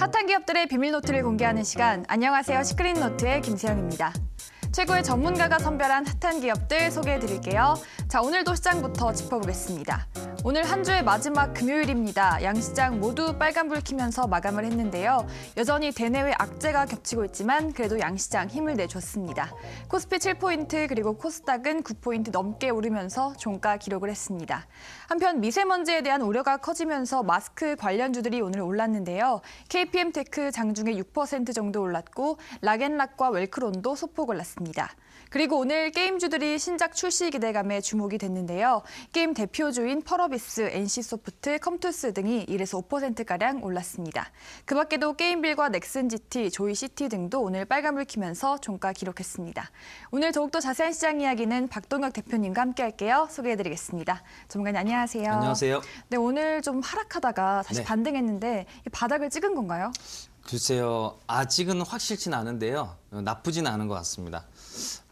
핫한 기업들의 비밀 노트를 공개하는 시간. 안녕하세요. 시크릿 노트의 김세영입니다. 최고의 전문가가 선별한 핫한 기업들 소개해드릴게요. 자, 오늘도 시장부터 짚어보겠습니다. 오늘 한 주의 마지막 금요일입니다. 양시장 모두 빨간불 켜면서 마감을 했는데요. 여전히 대내외 악재가 겹치고 있지만 그래도 양시장 힘을 내줬습니다. 코스피 7포인트 그리고 코스닥은 9포인트 넘게 오르면서 종가 기록을 했습니다. 한편 미세먼지에 대한 우려가 커지면서 마스크 관련주들이 오늘 올랐는데요. KPM테크 장중에 6% 정도 올랐고 락앤락과 웰크론도 소폭 올랐습니다. 그리고 오늘 게임주들이 신작 출시 기대감에 주목이 됐는데요. 게임 대표주인 펄어비스, NC소프트, 컴투스 등이 1에서 5%가량 올랐습니다. 그 밖에도 게임빌과 넥슨GT, 조이시티 등도 오늘 빨간불 켜면서 종가 기록했습니다. 오늘 더욱더 자세한 시장 이야기는 박동혁 대표님과 함께할게요. 소개해드리겠습니다. 전문가님 안녕하세요. 안녕하세요. 네, 오늘 좀 하락하다가 다시 반등했는데 이 바닥을 찍은 건가요? 글쎄요, 아직은 확실치는 않은데요. 나쁘진 않은 것 같습니다.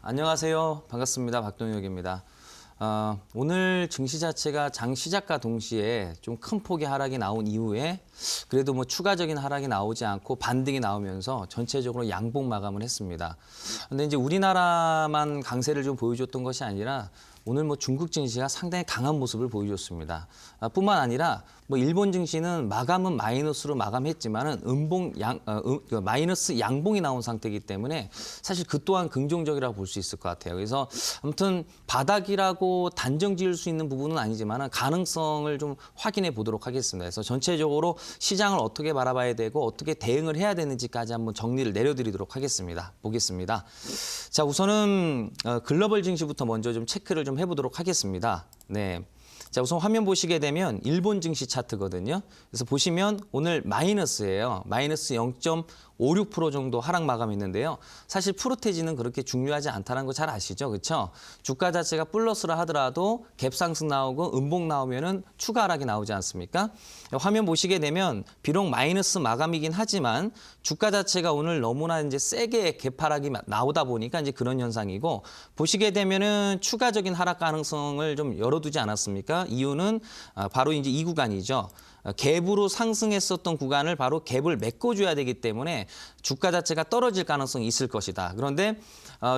안녕하세요. 반갑습니다. 박동혁입니다. 오늘 증시 자체가 장 시작과 동시에 좀 큰 폭의 하락이 나온 이후에 그래도 뭐 추가적인 하락이 나오지 않고 반등이 나오면서 전체적으로 양봉 마감을 했습니다. 근데 이제 우리나라만 강세를 좀 보여줬던 것이 아니라 오늘 뭐 중국 증시가 상당히 강한 모습을 보여줬습니다. 뿐만 아니라 뭐 일본 증시는 마감은 마이너스로 마감했지만은 마이너스 양봉이 나온 상태이기 때문에 사실 그 또한 긍정적이라고 볼 수 있을 것 같아요. 그래서 아무튼 바닥이라고 단정 지을 수 있는 부분은 아니지만은 가능성을 좀 확인해 보도록 하겠습니다. 그래서 전체적으로 시장을 어떻게 바라봐야 되고 어떻게 대응을 해야 되는지까지 한번 정리를 내려드리도록 하겠습니다. 보겠습니다. 자, 우선은 글로벌 증시부터 먼저 좀 체크를 좀 해보도록 하겠습니다. 네. 자, 우선 화면 보시게 되면 일본 증시 차트거든요. 그래서 보시면 오늘 마이너스예요. 마이너스 0.56% 정도 하락 마감했는데요. 사실 프로테지는 그렇게 중요하지 않다는 거 잘 아시죠? 그렇죠? 주가 자체가 플러스라 하더라도 갭 상승 나오고 음봉 나오면은 추가 하락이 나오지 않습니까? 화면 보시게 되면 비록 마이너스 마감이긴 하지만 주가 자체가 오늘 너무나 이제 세게 갭 하락이 나오다 보니까 이제 그런 현상이고 보시게 되면은 추가적인 하락 가능성을 좀 열어두지 않았습니까? 이유는 바로 이제 이 구간이죠. 갭으로 상승했었던 구간을 바로 갭을 메꿔줘야 되기 때문에 주가 자체가 떨어질 가능성이 있을 것이다. 그런데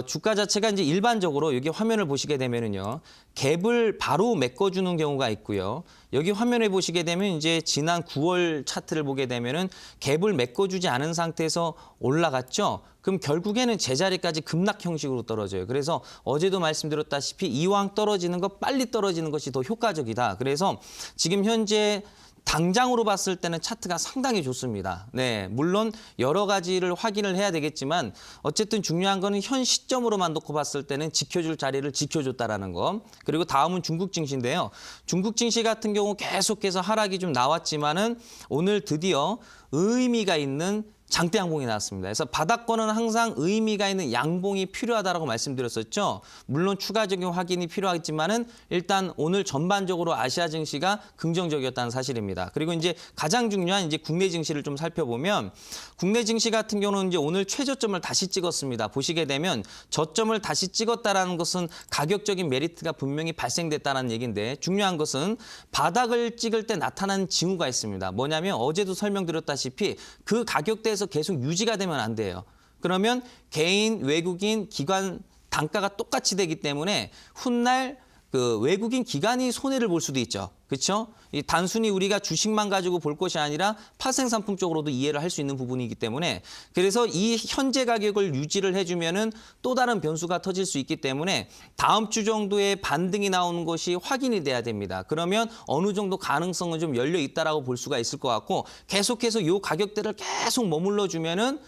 주가 자체가 이제 일반적으로 여기 화면을 보시게 되면은요, 갭을 바로 메꿔주는 경우가 있고요. 여기 화면에 보시게 되면 이제 지난 9월 차트를 보게 되면은 갭을 메꿔주지 않은 상태에서 올라갔죠. 그럼 결국에는 제자리까지 급락 형식으로 떨어져요. 그래서 어제도 말씀드렸다시피 이왕 떨어지는 거 빨리 떨어지는 것이 더 효과적이다. 그래서 지금 현재 당장으로 봤을 때는 차트가 상당히 좋습니다. 네, 물론 여러 가지를 확인을 해야 되겠지만 어쨌든 중요한 거는 현 시점으로만 놓고 봤을 때는 지켜줄 자리를 지켜줬다라는 거. 그리고 다음은 중국 증시인데요. 중국 증시 같은 경우 계속해서 하락이 좀 나왔지만은 오늘 드디어 의미가 있는 장대 양봉이 나왔습니다. 그래서 바닥권은 항상 의미가 있는 양봉이 필요하다라고 말씀드렸었죠. 물론 추가적인 확인이 필요하겠지만은 일단 오늘 전반적으로 아시아 증시가 긍정적이었다는 사실입니다. 그리고 이제 가장 중요한 이제 국내 증시를 좀 살펴보면 국내 증시 같은 경우는 이제 오늘 최저점을 다시 찍었습니다. 보시게 되면 저점을 다시 찍었다라는 것은 가격적인 메리트가 분명히 발생됐다는 얘기인데 중요한 것은 바닥을 찍을 때 나타나는 징후가 있습니다. 뭐냐면 어제도 설명드렸다시피 그 가격대에서 계속 유지가 되면 안 돼요. 그러면 개인, 외국인, 기관 단가가 똑같이 되기 때문에 훗날 그 외국인 기관이 손해를 볼 수도 있죠. 그렇죠? 이 단순히 우리가 주식만 가지고 볼 것이 아니라 파생상품 쪽으로도 이해를 할 수 있는 부분이기 때문에 그래서 이 현재 가격을 유지를 해주면은 또 다른 변수가 터질 수 있기 때문에 다음 주 정도에 반등이 나오는 것이 확인이 돼야 됩니다. 그러면 어느 정도 가능성은 좀 열려 있다라고 볼 수가 있을 것 같고 계속해서 이 가격대를 계속 머물러 주면은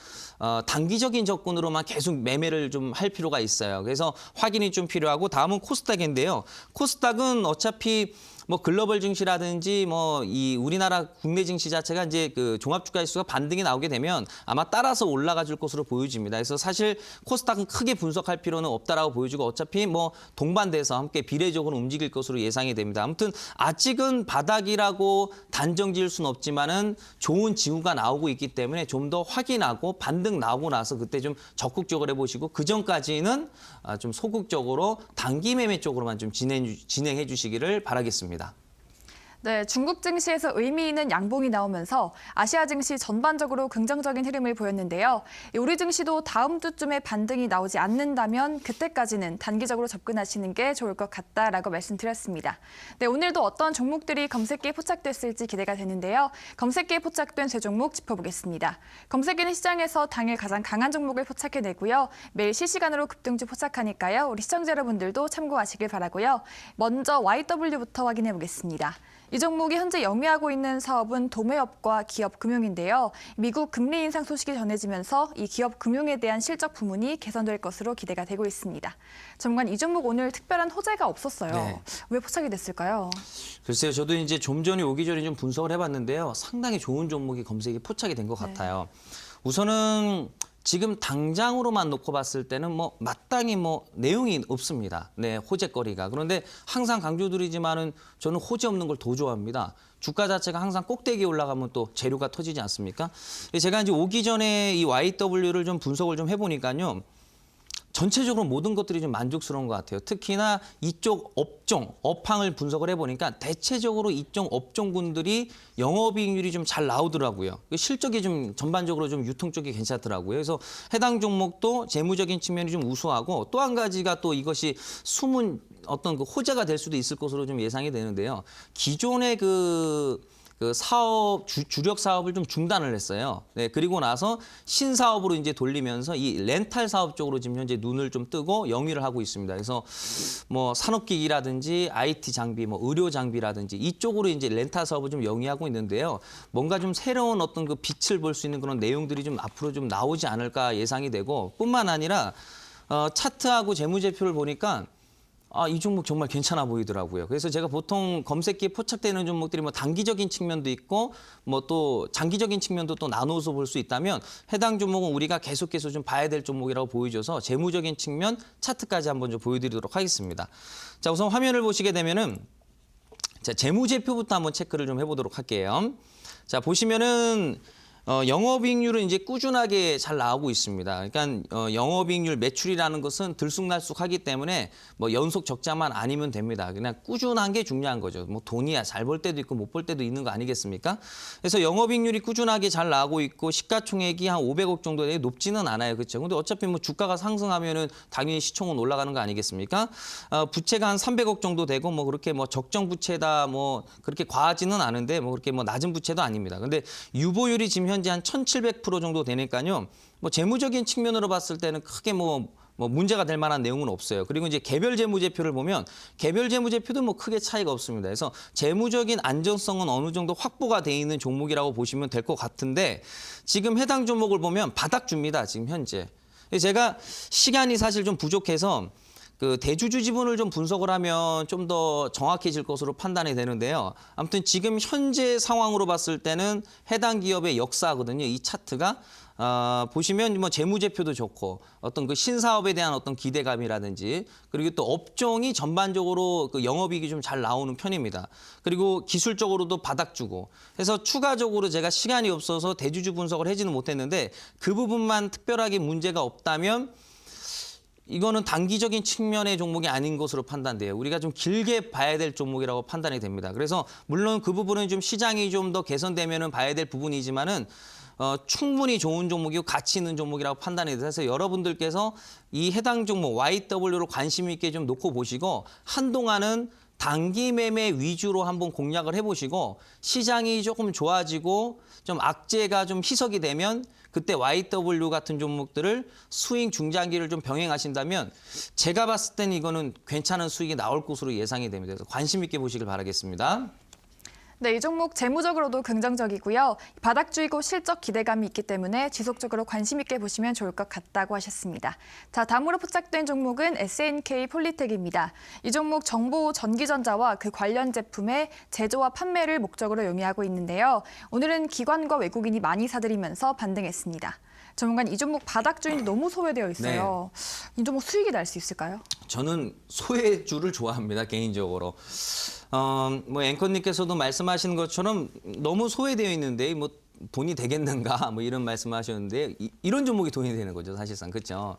단기적인 접근으로만 계속 매매를 좀 할 필요가 있어요. 그래서 확인이 좀 필요하고 다음은 코스닥인데요. 코스닥은 어차피 뭐 글로벌 증시라든지 뭐 이 우리나라 국내 증시 자체가 이제 그 종합주가지수가 반등이 나오게 되면 아마 따라서 올라가 줄 것으로 보여집니다. 그래서 사실 코스닥은 크게 분석할 필요는 없다라고 보여지고 어차피 뭐 동반돼서 함께 비례적으로 움직일 것으로 예상이 됩니다. 아무튼 아직은 바닥이라고 단정 지을 수는 없지만은 좋은 징후가 나오고 있기 때문에 좀 더 확인하고 반등 나오고 나서 그때 좀 적극적으로 해보시고 그 전까지는 좀 소극적으로 단기 매매 쪽으로만 좀 진행해 주시기를 바라겠습니다. 네, 중국 증시에서 의미 있는 양봉이 나오면서 아시아 증시 전반적으로 긍정적인 흐름을 보였는데요. 우리 증시도 다음 주쯤에 반등이 나오지 않는다면 그때까지는 단기적으로 접근하시는 게 좋을 것 같다라고 말씀드렸습니다. 네, 오늘도 어떤 종목들이 검색기에 포착됐을지 기대가 되는데요. 검색기에 포착된 세 종목 짚어보겠습니다. 검색기는 시장에서 당일 가장 강한 종목을 포착해내고요. 매일 실시간으로 급등주 포착하니까요. 우리 시청자 여러분들도 참고하시길 바라고요. 먼저 YW부터 확인해 보겠습니다. 이 종목이 현재 영위하고 있는 사업은 도매업과 기업 금융인데요. 미국 금리 인상 소식이 전해지면서 이 기업 금융에 대한 실적 부문이 개선될 것으로 기대가 되고 있습니다. 전문가는 이 종목 오늘 특별한 호재가 없었어요. 네. 왜 포착이 됐을까요? 글쎄요, 저도 이제 좀 전에 오기 전에 좀 분석을 해봤는데요. 상당히 좋은 종목이 검색에 포착이 된 것 같아요. 우선은 지금 당장으로만 놓고 봤을 때는 뭐 마땅히 뭐 내용이 없습니다. 네, 호재거리가. 그런데 항상 강조드리지만은 저는 호재 없는 걸 더 좋아합니다. 주가 자체가 항상 꼭대기에 올라가면 또 재료가 터지지 않습니까? 제가 이제 오기 전에 이 YW를 좀 분석을 좀 해보니까요. 전체적으로 모든 것들이 좀 만족스러운 것 같아요. 특히나 이쪽 업종, 업황을 분석을 해보니까 대체적으로 이쪽 업종군들이 영업이익률이 좀 잘 나오더라고요. 실적이 좀 전반적으로 좀 유통 쪽이 괜찮더라고요. 그래서 해당 종목도 재무적인 측면이 좀 우수하고 또 한 가지가 또 이것이 숨은 어떤 그 호재가 될 수도 있을 것으로 좀 예상이 되는데요. 기존의 그 사업 주력 사업을 좀 중단을 했어요. 네, 그리고 나서 신사업으로 이제 돌리면서 이 렌탈 사업 쪽으로 지금 현재 눈을 좀 뜨고 영위를 하고 있습니다. 그래서 뭐 산업기기라든지 IT 장비, 뭐 의료 장비라든지 이쪽으로 이제 렌탈 사업을 좀 영위하고 있는데요. 뭔가 좀 새로운 어떤 그 빛을 볼 수 있는 그런 내용들이 좀 앞으로 좀 나오지 않을까 예상이 되고, 뿐만 아니라 차트하고 재무제표를 보니까 이 종목 정말 괜찮아 보이더라고요. 그래서 제가 보통 검색기에 포착되는 종목들이 뭐 단기적인 측면도 있고 뭐 또 장기적인 측면도 또 나눠서 볼 수 있다면 해당 종목은 우리가 계속해서 좀 봐야 될 종목이라고 보여줘서 재무적인 측면 차트까지 한번 좀 보여드리도록 하겠습니다. 자, 우선 화면을 보시게 되면은 자, 재무제표부터 한번 체크를 좀 해보도록 할게요. 자, 보시면은 영업이익률은 이제 꾸준하게 잘 나오고 있습니다. 그러니까 영업이익률 매출이라는 것은 들쑥날쑥하기 때문에 뭐 연속 적자만 아니면 됩니다. 그냥 꾸준한 게 중요한 거죠. 뭐 돈이야 잘 벌 때도 있고 못 벌 때도 있는 거 아니겠습니까? 그래서 영업이익률이 꾸준하게 잘 나오고 있고 시가총액이 한 500억 정도 되게 높지는 않아요. 그렇죠? 근데 어차피 뭐 주가가 상승하면은 당연히 시총은 올라가는 거 아니겠습니까? 부채가 한 300억 정도 되고 뭐 그렇게 뭐 적정 부채다 뭐 그렇게 과하지는 않은데 뭐 그렇게 뭐 낮은 부채도 아닙니다. 근데 유보율이 지금 현재 한 1,700% 정도 되니까요. 뭐 재무적인 측면으로 봤을 때는 크게 뭐 문제가 될 만한 내용은 없어요. 그리고 이제 개별 재무제표를 보면 개별 재무제표도 뭐 크게 차이가 없습니다. 그래서 재무적인 안정성은 어느 정도 확보가 돼 있는 종목이라고 보시면 될 것 같은데 지금 해당 종목을 보면 바닥줍니다. 지금 현재. 제가 시간이 사실 좀 부족해서 그 대주주 지분을 좀 분석을 하면 좀 더 정확해질 것으로 판단이 되는데요. 아무튼 지금 현재 상황으로 봤을 때는 해당 기업의 역사거든요. 이 차트가 보시면 뭐 재무제표도 좋고 어떤 그 신사업에 대한 어떤 기대감이라든지 그리고 또 업종이 전반적으로 그 영업이익이 좀 잘 나오는 편입니다. 그리고 기술적으로도 바닥주고 해서 추가적으로 제가 시간이 없어서 대주주 분석을 하지는 못했는데 그 부분만 특별하게 문제가 없다면 이거는 단기적인 측면의 종목이 아닌 것으로 판단돼요. 우리가 좀 길게 봐야 될 종목이라고 판단이 됩니다. 그래서 물론 그 부분은 좀 시장이 좀 더 개선되면은 봐야 될 부분이지만은 충분히 좋은 종목이고 가치 있는 종목이라고 판단이 돼서 여러분들께서 이 해당 종목 YW로 관심 있게 좀 놓고 보시고 한동안은 단기 매매 위주로 한번 공략을 해보시고 시장이 조금 좋아지고 좀 악재가 좀 희석이 되면 그때 YW 같은 종목들을 스윙 중장기를 좀 병행하신다면 제가 봤을 때는 이거는 괜찮은 수익이 나올 것으로 예상이 됩니다. 그래서 관심 있게 보시길 바라겠습니다. 네, 이 종목 재무적으로도 긍정적이고요. 바닥주이고 실적 기대감이 있기 때문에 지속적으로 관심 있게 보시면 좋을 것 같다고 하셨습니다. 자, 다음으로 포착된 종목은 SNK 폴리텍입니다. 이 종목 정보 전기전자와 그 관련 제품의 제조와 판매를 목적으로 영위하고 있는데요. 오늘은 기관과 외국인이 많이 사들이면서 반등했습니다. 전문가는 이 종목 바닥주인이 너무 소외되어 있어요. 이 종목 수익이 날 수 있을까요? 저는 소외주를 좋아합니다, 개인적으로. 뭐 앵커님께서도 말씀하시는 것처럼 너무 소외되어 있는데 뭐 돈이 되겠는가 뭐 이런 말씀하셨는데 이런 종목이 돈이 되는 거죠, 사실상. 그렇죠?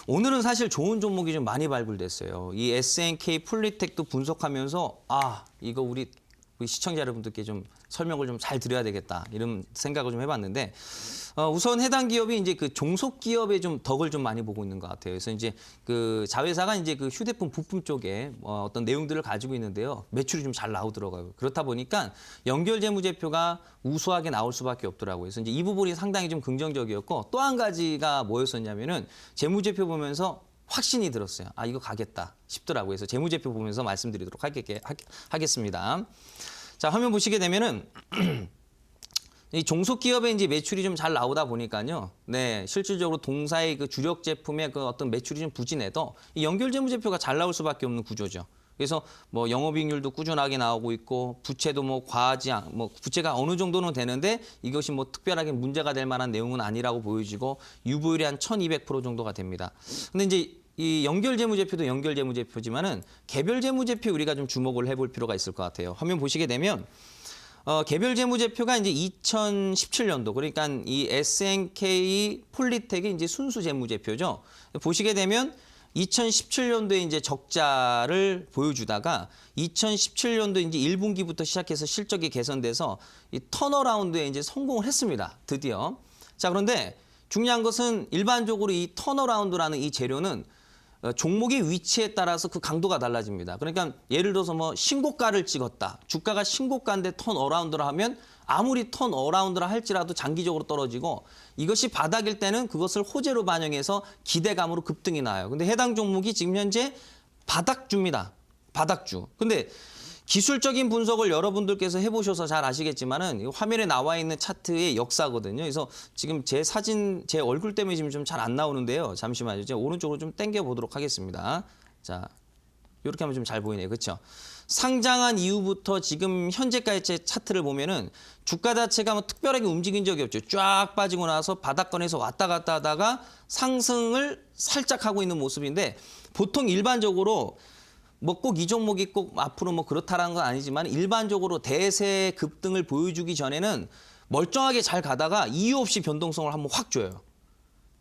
오늘은 사실 좋은 종목이 좀 많이 발굴됐어요. 이 SNK 폴리텍도 분석하면서 이거 우리 우리 시청자 여러분들께 좀 설명을 좀 잘 드려야 되겠다 이런 생각을 좀 해봤는데 우선 해당 기업이 이제 그 종속 기업에 좀 덕을 좀 많이 보고 있는 것 같아요. 그래서 이제 그 자회사가 이제 그 휴대폰 부품 쪽에 어떤 내용들을 가지고 있는데요. 매출이 좀 잘 나오더라고요. 그렇다 보니까 연결 재무제표가 우수하게 나올 수밖에 없더라고요. 그래서 이제 이 부분이 상당히 좀 긍정적이었고 또 한 가지가 뭐였었냐면은 재무제표 보면서 확신이 들었어요. 아, 이거 가겠다 싶더라고요. 그래서 재무제표 보면서 말씀드리도록 하겠습니다. 자, 화면 보시게 되면은 이 종속기업의 이제 매출이 좀 잘 나오다 보니까요. 네, 실질적으로 동사의 그 주력 제품의 그 어떤 매출이 좀 부진해도 이 연결 재무제표가 잘 나올 수밖에 없는 구조죠. 그래서 뭐 영업이익률도 꾸준하게 나오고 있고 부채도 뭐 과하지 뭐 부채가 어느 정도는 되는데 이것이 뭐 특별하게 문제가 될 만한 내용은 아니라고 보여지고 유보율이 한 1200% 정도가 됩니다. 근데 이제 이 연결 재무제표도 연결 재무제표지만은 개별 재무제표 우리가 좀 주목을 해볼 필요가 있을 것 같아요. 화면 보시게 되면 개별 재무제표가 이제 2017년도 그러니까 이 SNK 폴리텍이 이제 순수 재무제표죠. 보시게 되면 2017년도에 이제 적자를 보여주다가 2017년도 이제 1분기부터 시작해서 실적이 개선돼서 이 턴어라운드에 이제 성공을 했습니다. 드디어. 자, 그런데 중요한 것은 일반적으로 이 턴어라운드라는 이 재료는 종목의 위치에 따라서 그 강도가 달라집니다. 그러니까 예를 들어서 뭐 신고가를 찍었다. 주가가 신고가인데 턴어라운드를 하면 아무리 턴어라운드를 할지라도 장기적으로 떨어지고 이것이 바닥일 때는 그것을 호재로 반영해서 기대감으로 급등이 나요. 근데 해당 종목이 지금 현재 바닥주입니다. 바닥주. 근데 기술적인 분석을 여러분들께서 해보셔서 잘 아시겠지만은 화면에 나와 있는 차트의 역사거든요. 그래서 지금 제 사진, 제 얼굴 때문에 지금 좀 잘 안 나오는데요. 잠시만요. 제가 오른쪽으로 좀 당겨 보도록 하겠습니다. 자, 이렇게 하면 좀 잘 보이네요. 그렇죠? 상장한 이후부터 지금 현재까지 차트를 보면은 주가 자체가 뭐 특별하게 움직인 적이 없죠. 쫙 빠지고 나서 바닥권에서 왔다 갔다 하다가 상승을 살짝 하고 있는 모습인데 보통 일반적으로 뭐 꼭 이 종목이 꼭 앞으로 뭐 그렇다라는 건 아니지만 일반적으로 대세 급등을 보여주기 전에는 멀쩡하게 잘 가다가 이유 없이 변동성을 한번 확 줘요.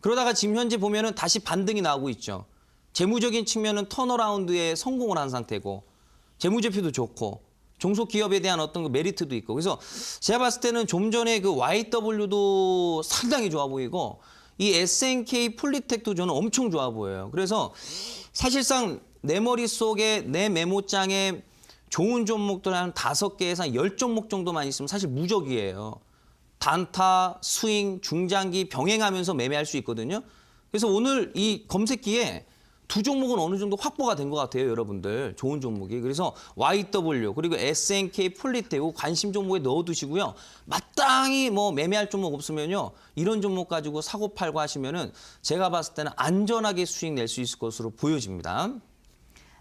그러다가 지금 현재 보면은 다시 반등이 나오고 있죠. 재무적인 측면은 턴어라운드에 성공을 한 상태고 재무제표도 좋고 종속기업에 대한 어떤 그 메리트도 있고 그래서 제가 봤을 때는 좀 전에 그 YW도 상당히 좋아 보이고 이 SNK 폴리텍도 저는 엄청 좋아 보여요. 그래서 사실상 내 머릿속에 내 메모장에 좋은 종목들 한 5개에서 한 10종목 정도만 있으면 사실 무적이에요. 단타, 스윙, 중장기 병행하면서 매매할 수 있거든요. 그래서 오늘 이 검색기에 2종목은 어느 정도 확보가 된 것 같아요, 여러분들. 좋은 종목이. 그래서 YW 그리고 SNK 폴리텍 관심 종목에 넣어두시고요. 마땅히 뭐 매매할 종목 없으면요. 이런 종목 가지고 사고 팔고 하시면은 제가 봤을 때는 안전하게 수익 낼 수 있을 것으로 보여집니다.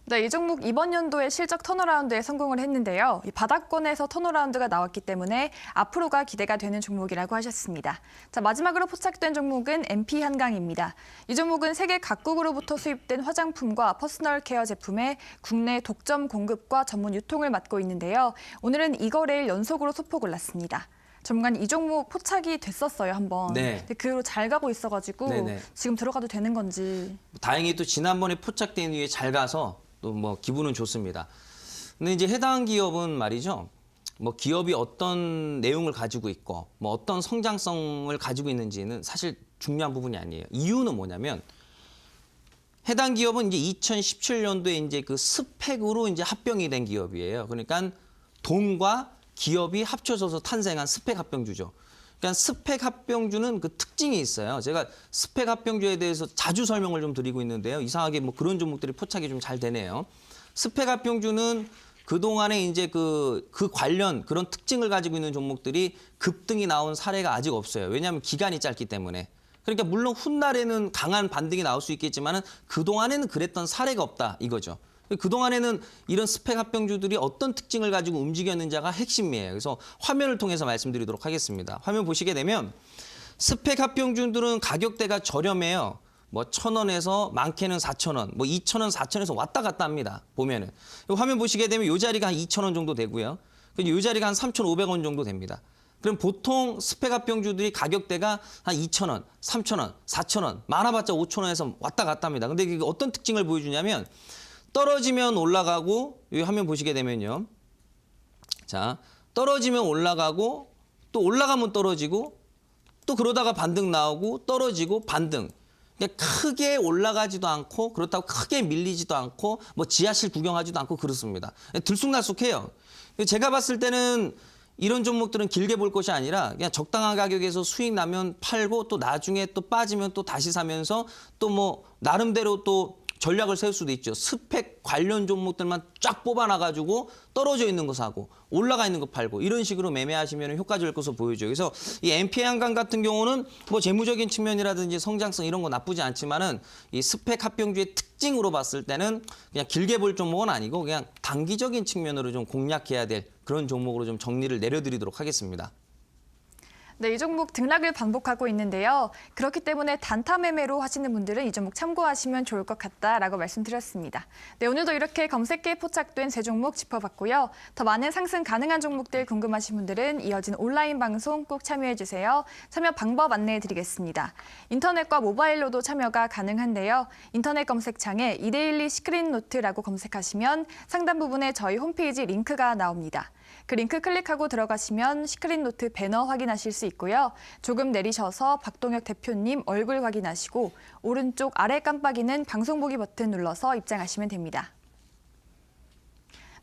네, 이 종목 이번 연도에 실적 턴어라운드에 성공을 했는데요. 이 바닥권에서 턴어라운드가 나왔기 때문에 앞으로가 기대가 되는 종목이라고 하셨습니다. 자, 마지막으로 포착된 종목은 MP한강입니다. 이 종목은 세계 각국으로부터 수입된 화장품과 퍼스널 케어 제품의 국내 독점 공급과 전문 유통을 맡고 있는데요. 오늘은 2거래일 연속으로 소폭 올랐습니다. 전문가는 이 종목 포착이 됐었어요, 한번. 네. 근데 그 후로 잘 가고 있어가지고 네네. 지금 들어가도 되는 건지. 다행히 또 지난번에 포착된 이후에 잘 가서 또 뭐 기분은 좋습니다. 근데 이제 해당 기업은 말이죠. 뭐 기업이 어떤 내용을 가지고 있고 뭐 어떤 성장성을 가지고 있는지는 사실 중요한 부분이 아니에요. 이유는 뭐냐면 해당 기업은 이제 2017년도에 이제 그 스펙으로 이제 합병이 된 기업이에요. 그러니까 돈과 기업이 합쳐져서 탄생한 스펙 합병주죠. 그러니까 스펙 합병주는 그 특징이 있어요. 제가 스펙 합병주에 대해서 자주 설명을 좀 드리고 있는데요. 이상하게 뭐 그런 종목들이 포착이 좀 잘 되네요. 스펙 합병주는 그동안에 이제 그 관련 그런 특징을 가지고 있는 종목들이 급등이 나온 사례가 아직 없어요. 왜냐하면 기간이 짧기 때문에. 그러니까 물론 훗날에는 강한 반등이 나올 수 있겠지만은 그동안에는 그랬던 사례가 없다 이거죠. 그동안에는 이런 스펙 합병주들이 어떤 특징을 가지고 움직였는지가 핵심이에요. 그래서 화면을 통해서 말씀드리도록 하겠습니다. 화면 보시게 되면 스펙 합병주들은 가격대가 저렴해요. 뭐 1,000원에서 많게는 4,000원, 뭐 2,000원, 4,000원에서 왔다 갔다 합니다. 보면은. 화면 보시게 되면 이 자리가 한 2,000원 정도 되고요. 그리고 이 자리가 한 3,500원 정도 됩니다. 그럼 보통 스펙 합병주들이 가격대가 한 2,000원, 3,000원, 4,000원, 많아봤자 5,000원에서 왔다 갔다 합니다. 근데 이게 어떤 특징을 보여주냐면 떨어지면 올라가고 이 화면 보시게 되면요. 자, 떨어지면 올라가고 또 올라가면 떨어지고 또 그러다가 반등 나오고 떨어지고 반등. 그러니까 크게 올라가지도 않고 그렇다고 크게 밀리지도 않고 뭐 지하실 구경하지도 않고 그렇습니다. 들쑥날쑥해요. 제가 봤을 때는 이런 종목들은 길게 볼 것이 아니라 그냥 적당한 가격에서 수익 나면 팔고 또 나중에 또 빠지면 또 다시 사면서 또 뭐 나름대로 또 전략을 세울 수도 있죠. 스펙 관련 종목들만 쫙 뽑아놔가지고 떨어져 있는 거 사고 올라가 있는 거 팔고 이런 식으로 매매하시면 효과적일 것으로 보여줘요. 그래서 이 NPA 한강 같은 경우는 뭐 재무적인 측면이라든지 성장성 이런 거 나쁘지 않지만은 이 스펙 합병주의 특징으로 봤을 때는 그냥 길게 볼 종목은 아니고 그냥 단기적인 측면으로 좀 공략해야 될 그런 종목으로 좀 정리를 내려드리도록 하겠습니다. 네, 이 종목 등락을 반복하고 있는데요. 그렇기 때문에 단타 매매로 하시는 분들은 이 종목 참고하시면 좋을 것 같다라고 말씀드렸습니다. 네, 오늘도 이렇게 검색기에 포착된 세 종목 짚어봤고요. 더 많은 상승 가능한 종목들 궁금하신 분들은 이어진 온라인 방송 꼭 참여해주세요. 참여 방법 안내해드리겠습니다. 인터넷과 모바일로도 참여가 가능한데요. 인터넷 검색창에 이데일리 시크릿노트라고 검색하시면 상단 부분에 저희 홈페이지 링크가 나옵니다. 그 링크 클릭하고 들어가시면 시크릿노트 배너 확인하실 수 있고요. 조금 내리셔서 박동혁 대표님 얼굴 확인하시고 오른쪽 아래 깜빡이는 방송 보기 버튼 눌러서 입장하시면 됩니다.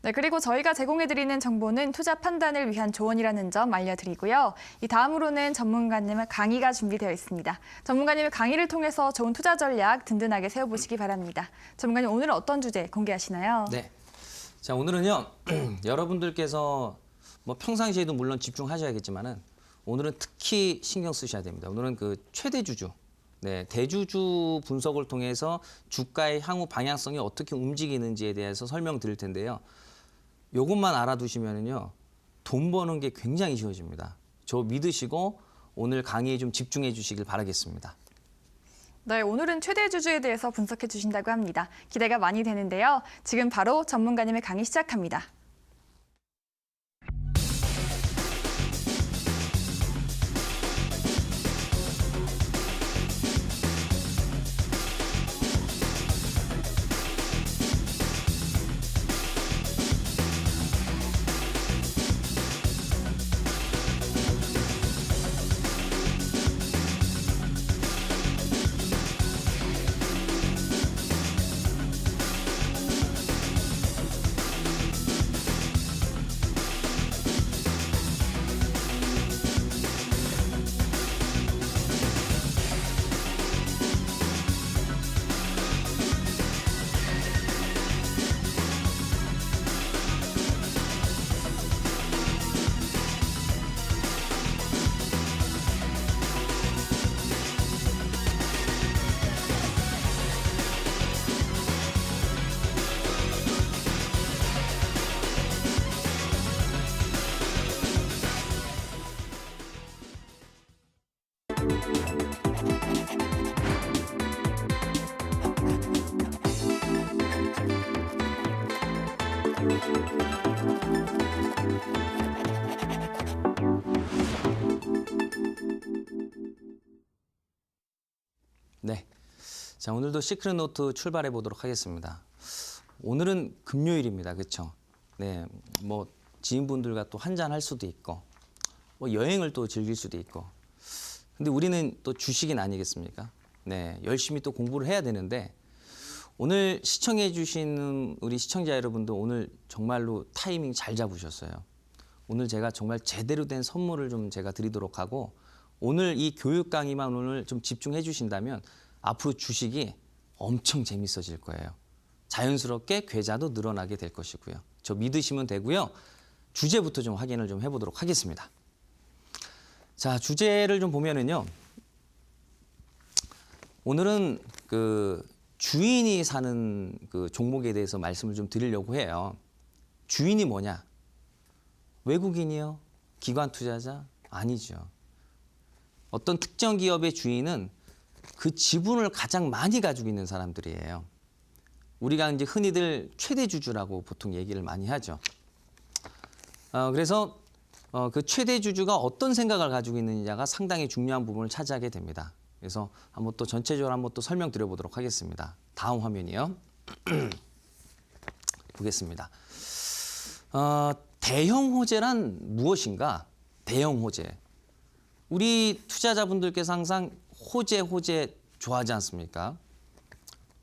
네, 그리고 저희가 제공해드리는 정보는 투자 판단을 위한 조언이라는 점 알려드리고요. 이 다음으로는 전문가님의 강의가 준비되어 있습니다. 전문가님의 강의를 통해서 좋은 투자 전략 든든하게 세워보시기 바랍니다. 전문가님, 오늘은 어떤 주제 공개하시나요? 네. 자, 오늘은요. 여러분들께서 뭐 평상시에도 물론 집중하셔야겠지만은 오늘은 특히 신경 쓰셔야 됩니다. 오늘은 그 최대주주, 네, 대주주 분석을 통해서 주가의 향후 방향성이 어떻게 움직이는지에 대해서 설명드릴 텐데요. 이것만 알아두시면은요. 돈 버는 게 굉장히 쉬워집니다. 저 믿으시고 오늘 강의에 좀 집중해 주시길 바라겠습니다. 네, 오늘은 최대 주주에 대해서 분석해 주신다고 합니다. 기대가 많이 되는데요. 지금 바로 전문가님의 강의 시작합니다. 네. 자, 오늘도 시크릿 노트 출발해 보도록 하겠습니다. 오늘은 금요일입니다. 그렇죠? 네. 뭐 지인분들과 또 한잔 할 수도 있고 뭐 여행을 또 즐길 수도 있고. 근데 우리는 또 주식인 아니겠습니까? 네. 열심히 또 공부를 해야 되는데 오늘 시청해 주시는 우리 시청자 여러분도 오늘 정말로 타이밍 잘 잡으셨어요. 오늘 제가 정말 제대로 된 선물을 좀 제가 드리도록 하고 오늘 이 교육 강의만 오늘 좀 집중해 주신다면 앞으로 주식이 엄청 재밌어질 거예요. 자연스럽게 계좌도 늘어나게 될 것이고요. 저 믿으시면 되고요. 주제부터 좀 확인을 좀 해보도록 하겠습니다. 자, 주제를 좀 보면은요. 오늘은 그 주인이 사는 그 종목에 대해서 말씀을 좀 드리려고 해요. 주인이 뭐냐? 외국인이요? 기관 투자자? 아니죠. 어떤 특정 기업의 주인은 그 지분을 가장 많이 가지고 있는 사람들이에요. 우리가 이제 흔히들 최대 주주라고 보통 얘기를 많이 하죠. 그래서 그 최대 주주가 어떤 생각을 가지고 있느냐가 상당히 중요한 부분을 차지하게 됩니다. 그래서 한번 또 전체적으로 한번 또 설명드려 보도록 하겠습니다. 다음 화면이요. 보겠습니다. 대형 호재란 무엇인가? 대형 호재. 우리 투자자분들께서 항상 호재 좋아하지 않습니까?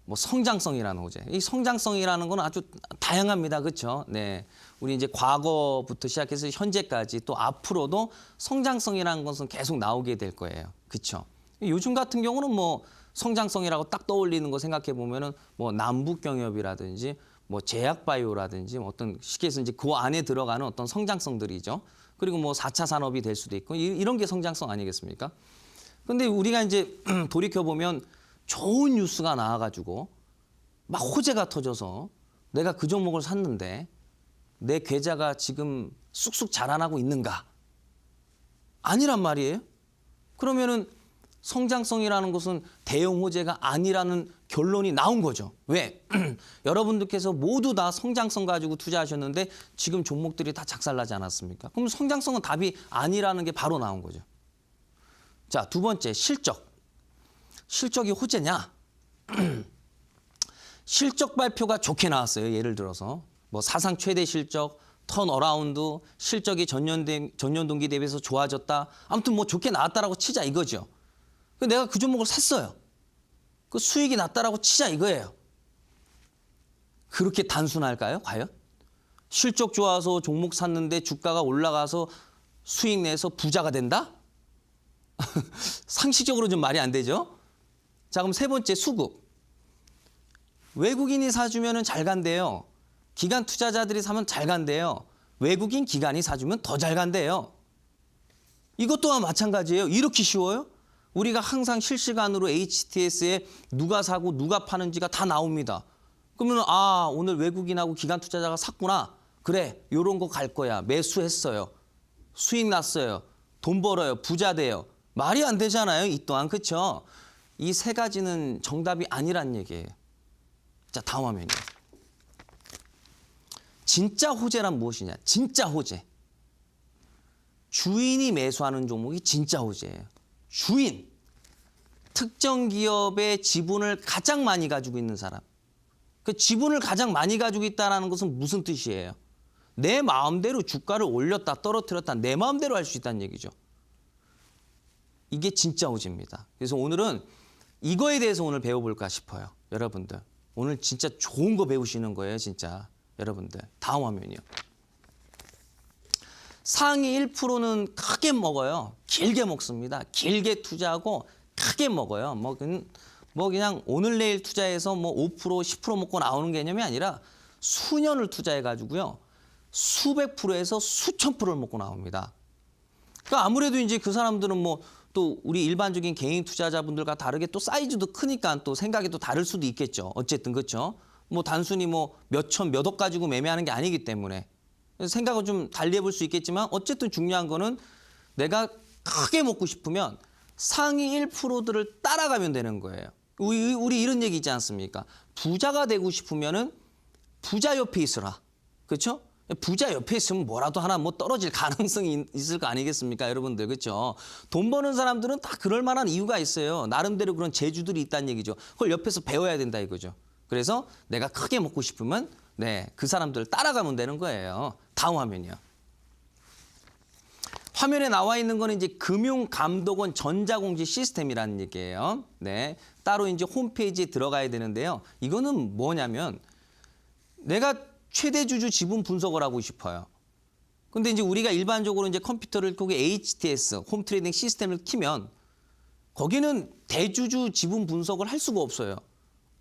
뭐 성장성이라는 호재. 이 성장성이라는 건 아주 다양합니다. 그렇죠? 네. 우리 이제 과거부터 시작해서 현재까지 또 앞으로도 성장성이라는 것은 계속 나오게 될 거예요. 그렇죠? 요즘 같은 경우는 뭐 성장성이라고 딱 떠올리는 거 생각해 보면은 뭐 남북경협이라든지 뭐 제약바이오라든지 뭐 어떤 쉽게 해서 이제 그 안에 들어가는 어떤 성장성들이죠. 그리고 뭐 4차 산업이 될 수도 있고 이런 게 성장성 아니겠습니까? 근데 우리가 이제 돌이켜 보면 좋은 뉴스가 나와가지고 막 호재가 터져서 내가 그 종목을 샀는데 내 계좌가 지금 쑥쑥 자라나고 있는가? 아니란 말이에요. 그러면은 성장성이라는 것은 대형 호재가 아니라는 결론이 나온 거죠. 왜? 여러분들께서 모두 다 성장성 가지고 투자하셨는데 지금 종목들이 다 작살나지 않았습니까? 그럼 성장성은 답이 아니라는 게 바로 나온 거죠. 자, 두 번째, 실적. 실적이 호재냐? 실적 발표가 좋게 나왔어요. 예를 들어서 뭐 사상 최대 실적, 턴어라운드, 실적이 전년 동기 대비해서 좋아졌다. 아무튼 뭐 좋게 나왔다라고 치자 이거죠. 내가 그 종목을 샀어요. 그 수익이 났다라고 치자 이거예요. 그렇게 단순할까요? 과연? 실적 좋아서 종목 샀는데 주가가 올라가서 수익 내서 부자가 된다? 상식적으로 좀 말이 안 되죠? 자, 그럼 세 번째, 수급. 외국인이 사주면 잘 간대요. 기관 투자자들이 사면 잘 간대요. 외국인 기관이 사주면 더 잘 간대요. 이것 또한 마찬가지예요. 이렇게 쉬워요? 우리가 항상 실시간으로 HTS에 누가 사고 누가 파는지가 다 나옵니다. 그러면 아, 오늘 외국인하고 기관 투자자가 샀구나. 그래, 요런 거 갈 거야. 매수했어요. 수익 났어요. 돈 벌어요. 부자 돼요. 말이 안 되잖아요. 이 또한. 그렇죠? 이 세 가지는 정답이 아니란 얘기예요. 자, 다음 화면이요. 진짜 호재란 무엇이냐? 진짜 호재. 주인이 매수하는 종목이 진짜 호재예요. 주인. 특정 기업의 지분을 가장 많이 가지고 있는 사람. 그 지분을 가장 많이 가지고 있다는 것은 무슨 뜻이에요? 내 마음대로 주가를 올렸다 떨어뜨렸다 내 마음대로 할 수 있다는 얘기죠. 이게 진짜 호재입니다. 그래서 오늘은 이거에 대해서 오늘 배워볼까 싶어요. 여러분들. 오늘 진짜 좋은 거 배우시는 거예요. 진짜. 여러분들. 다음 화면이요. 상위 1%는 크게 먹어요. 길게 먹습니다. 길게 투자하고 크게 먹어요. 뭐 그냥 오늘 내일 투자해서 뭐 5%, 10% 먹고 나오는 개념이 아니라 수년을 투자해 가지고요. 수백 프로에서 수천 프로를 먹고 나옵니다. 그러니까 아무래도 이제 그 사람들은 뭐 또 우리 일반적인 개인 투자자분들과 다르게 또 사이즈도 크니까 또 생각이 또 다를 수도 있겠죠. 어쨌든 그렇죠. 뭐 단순히 뭐 몇천, 몇억 가지고 매매하는 게 아니기 때문에 생각을 좀 달리 해볼 수 있겠지만 어쨌든 중요한 거는 내가 크게 먹고 싶으면 상위 1%들을 따라가면 되는 거예요. 우리 이런 얘기 있지 않습니까? 부자가 되고 싶으면은 부자 옆에 있어라. 그렇죠? 부자 옆에 있으면 뭐라도 하나 뭐 떨어질 가능성이 있을 거 아니겠습니까? 여러분들. 그렇죠? 돈 버는 사람들은 다 그럴 만한 이유가 있어요. 나름대로 그런 재주들이 있다는 얘기죠. 그걸 옆에서 배워야 된다 이거죠. 그래서 내가 크게 먹고 싶으면 네, 그 사람들을 따라가면 되는 거예요. 다음 화면이요. 화면에 나와 있는 거는 이제 금융감독원 전자공지 시스템이라는 얘기예요. 네, 따로 이제 홈페이지에 들어가야 되는데요. 이거는 뭐냐면 내가 최대 주주 지분 분석을 하고 싶어요. 근데 이제 우리가 일반적으로 이제 컴퓨터를 거기 HTS 홈 트레이딩 시스템을 키면 거기는 대주주 지분 분석을 할 수가 없어요.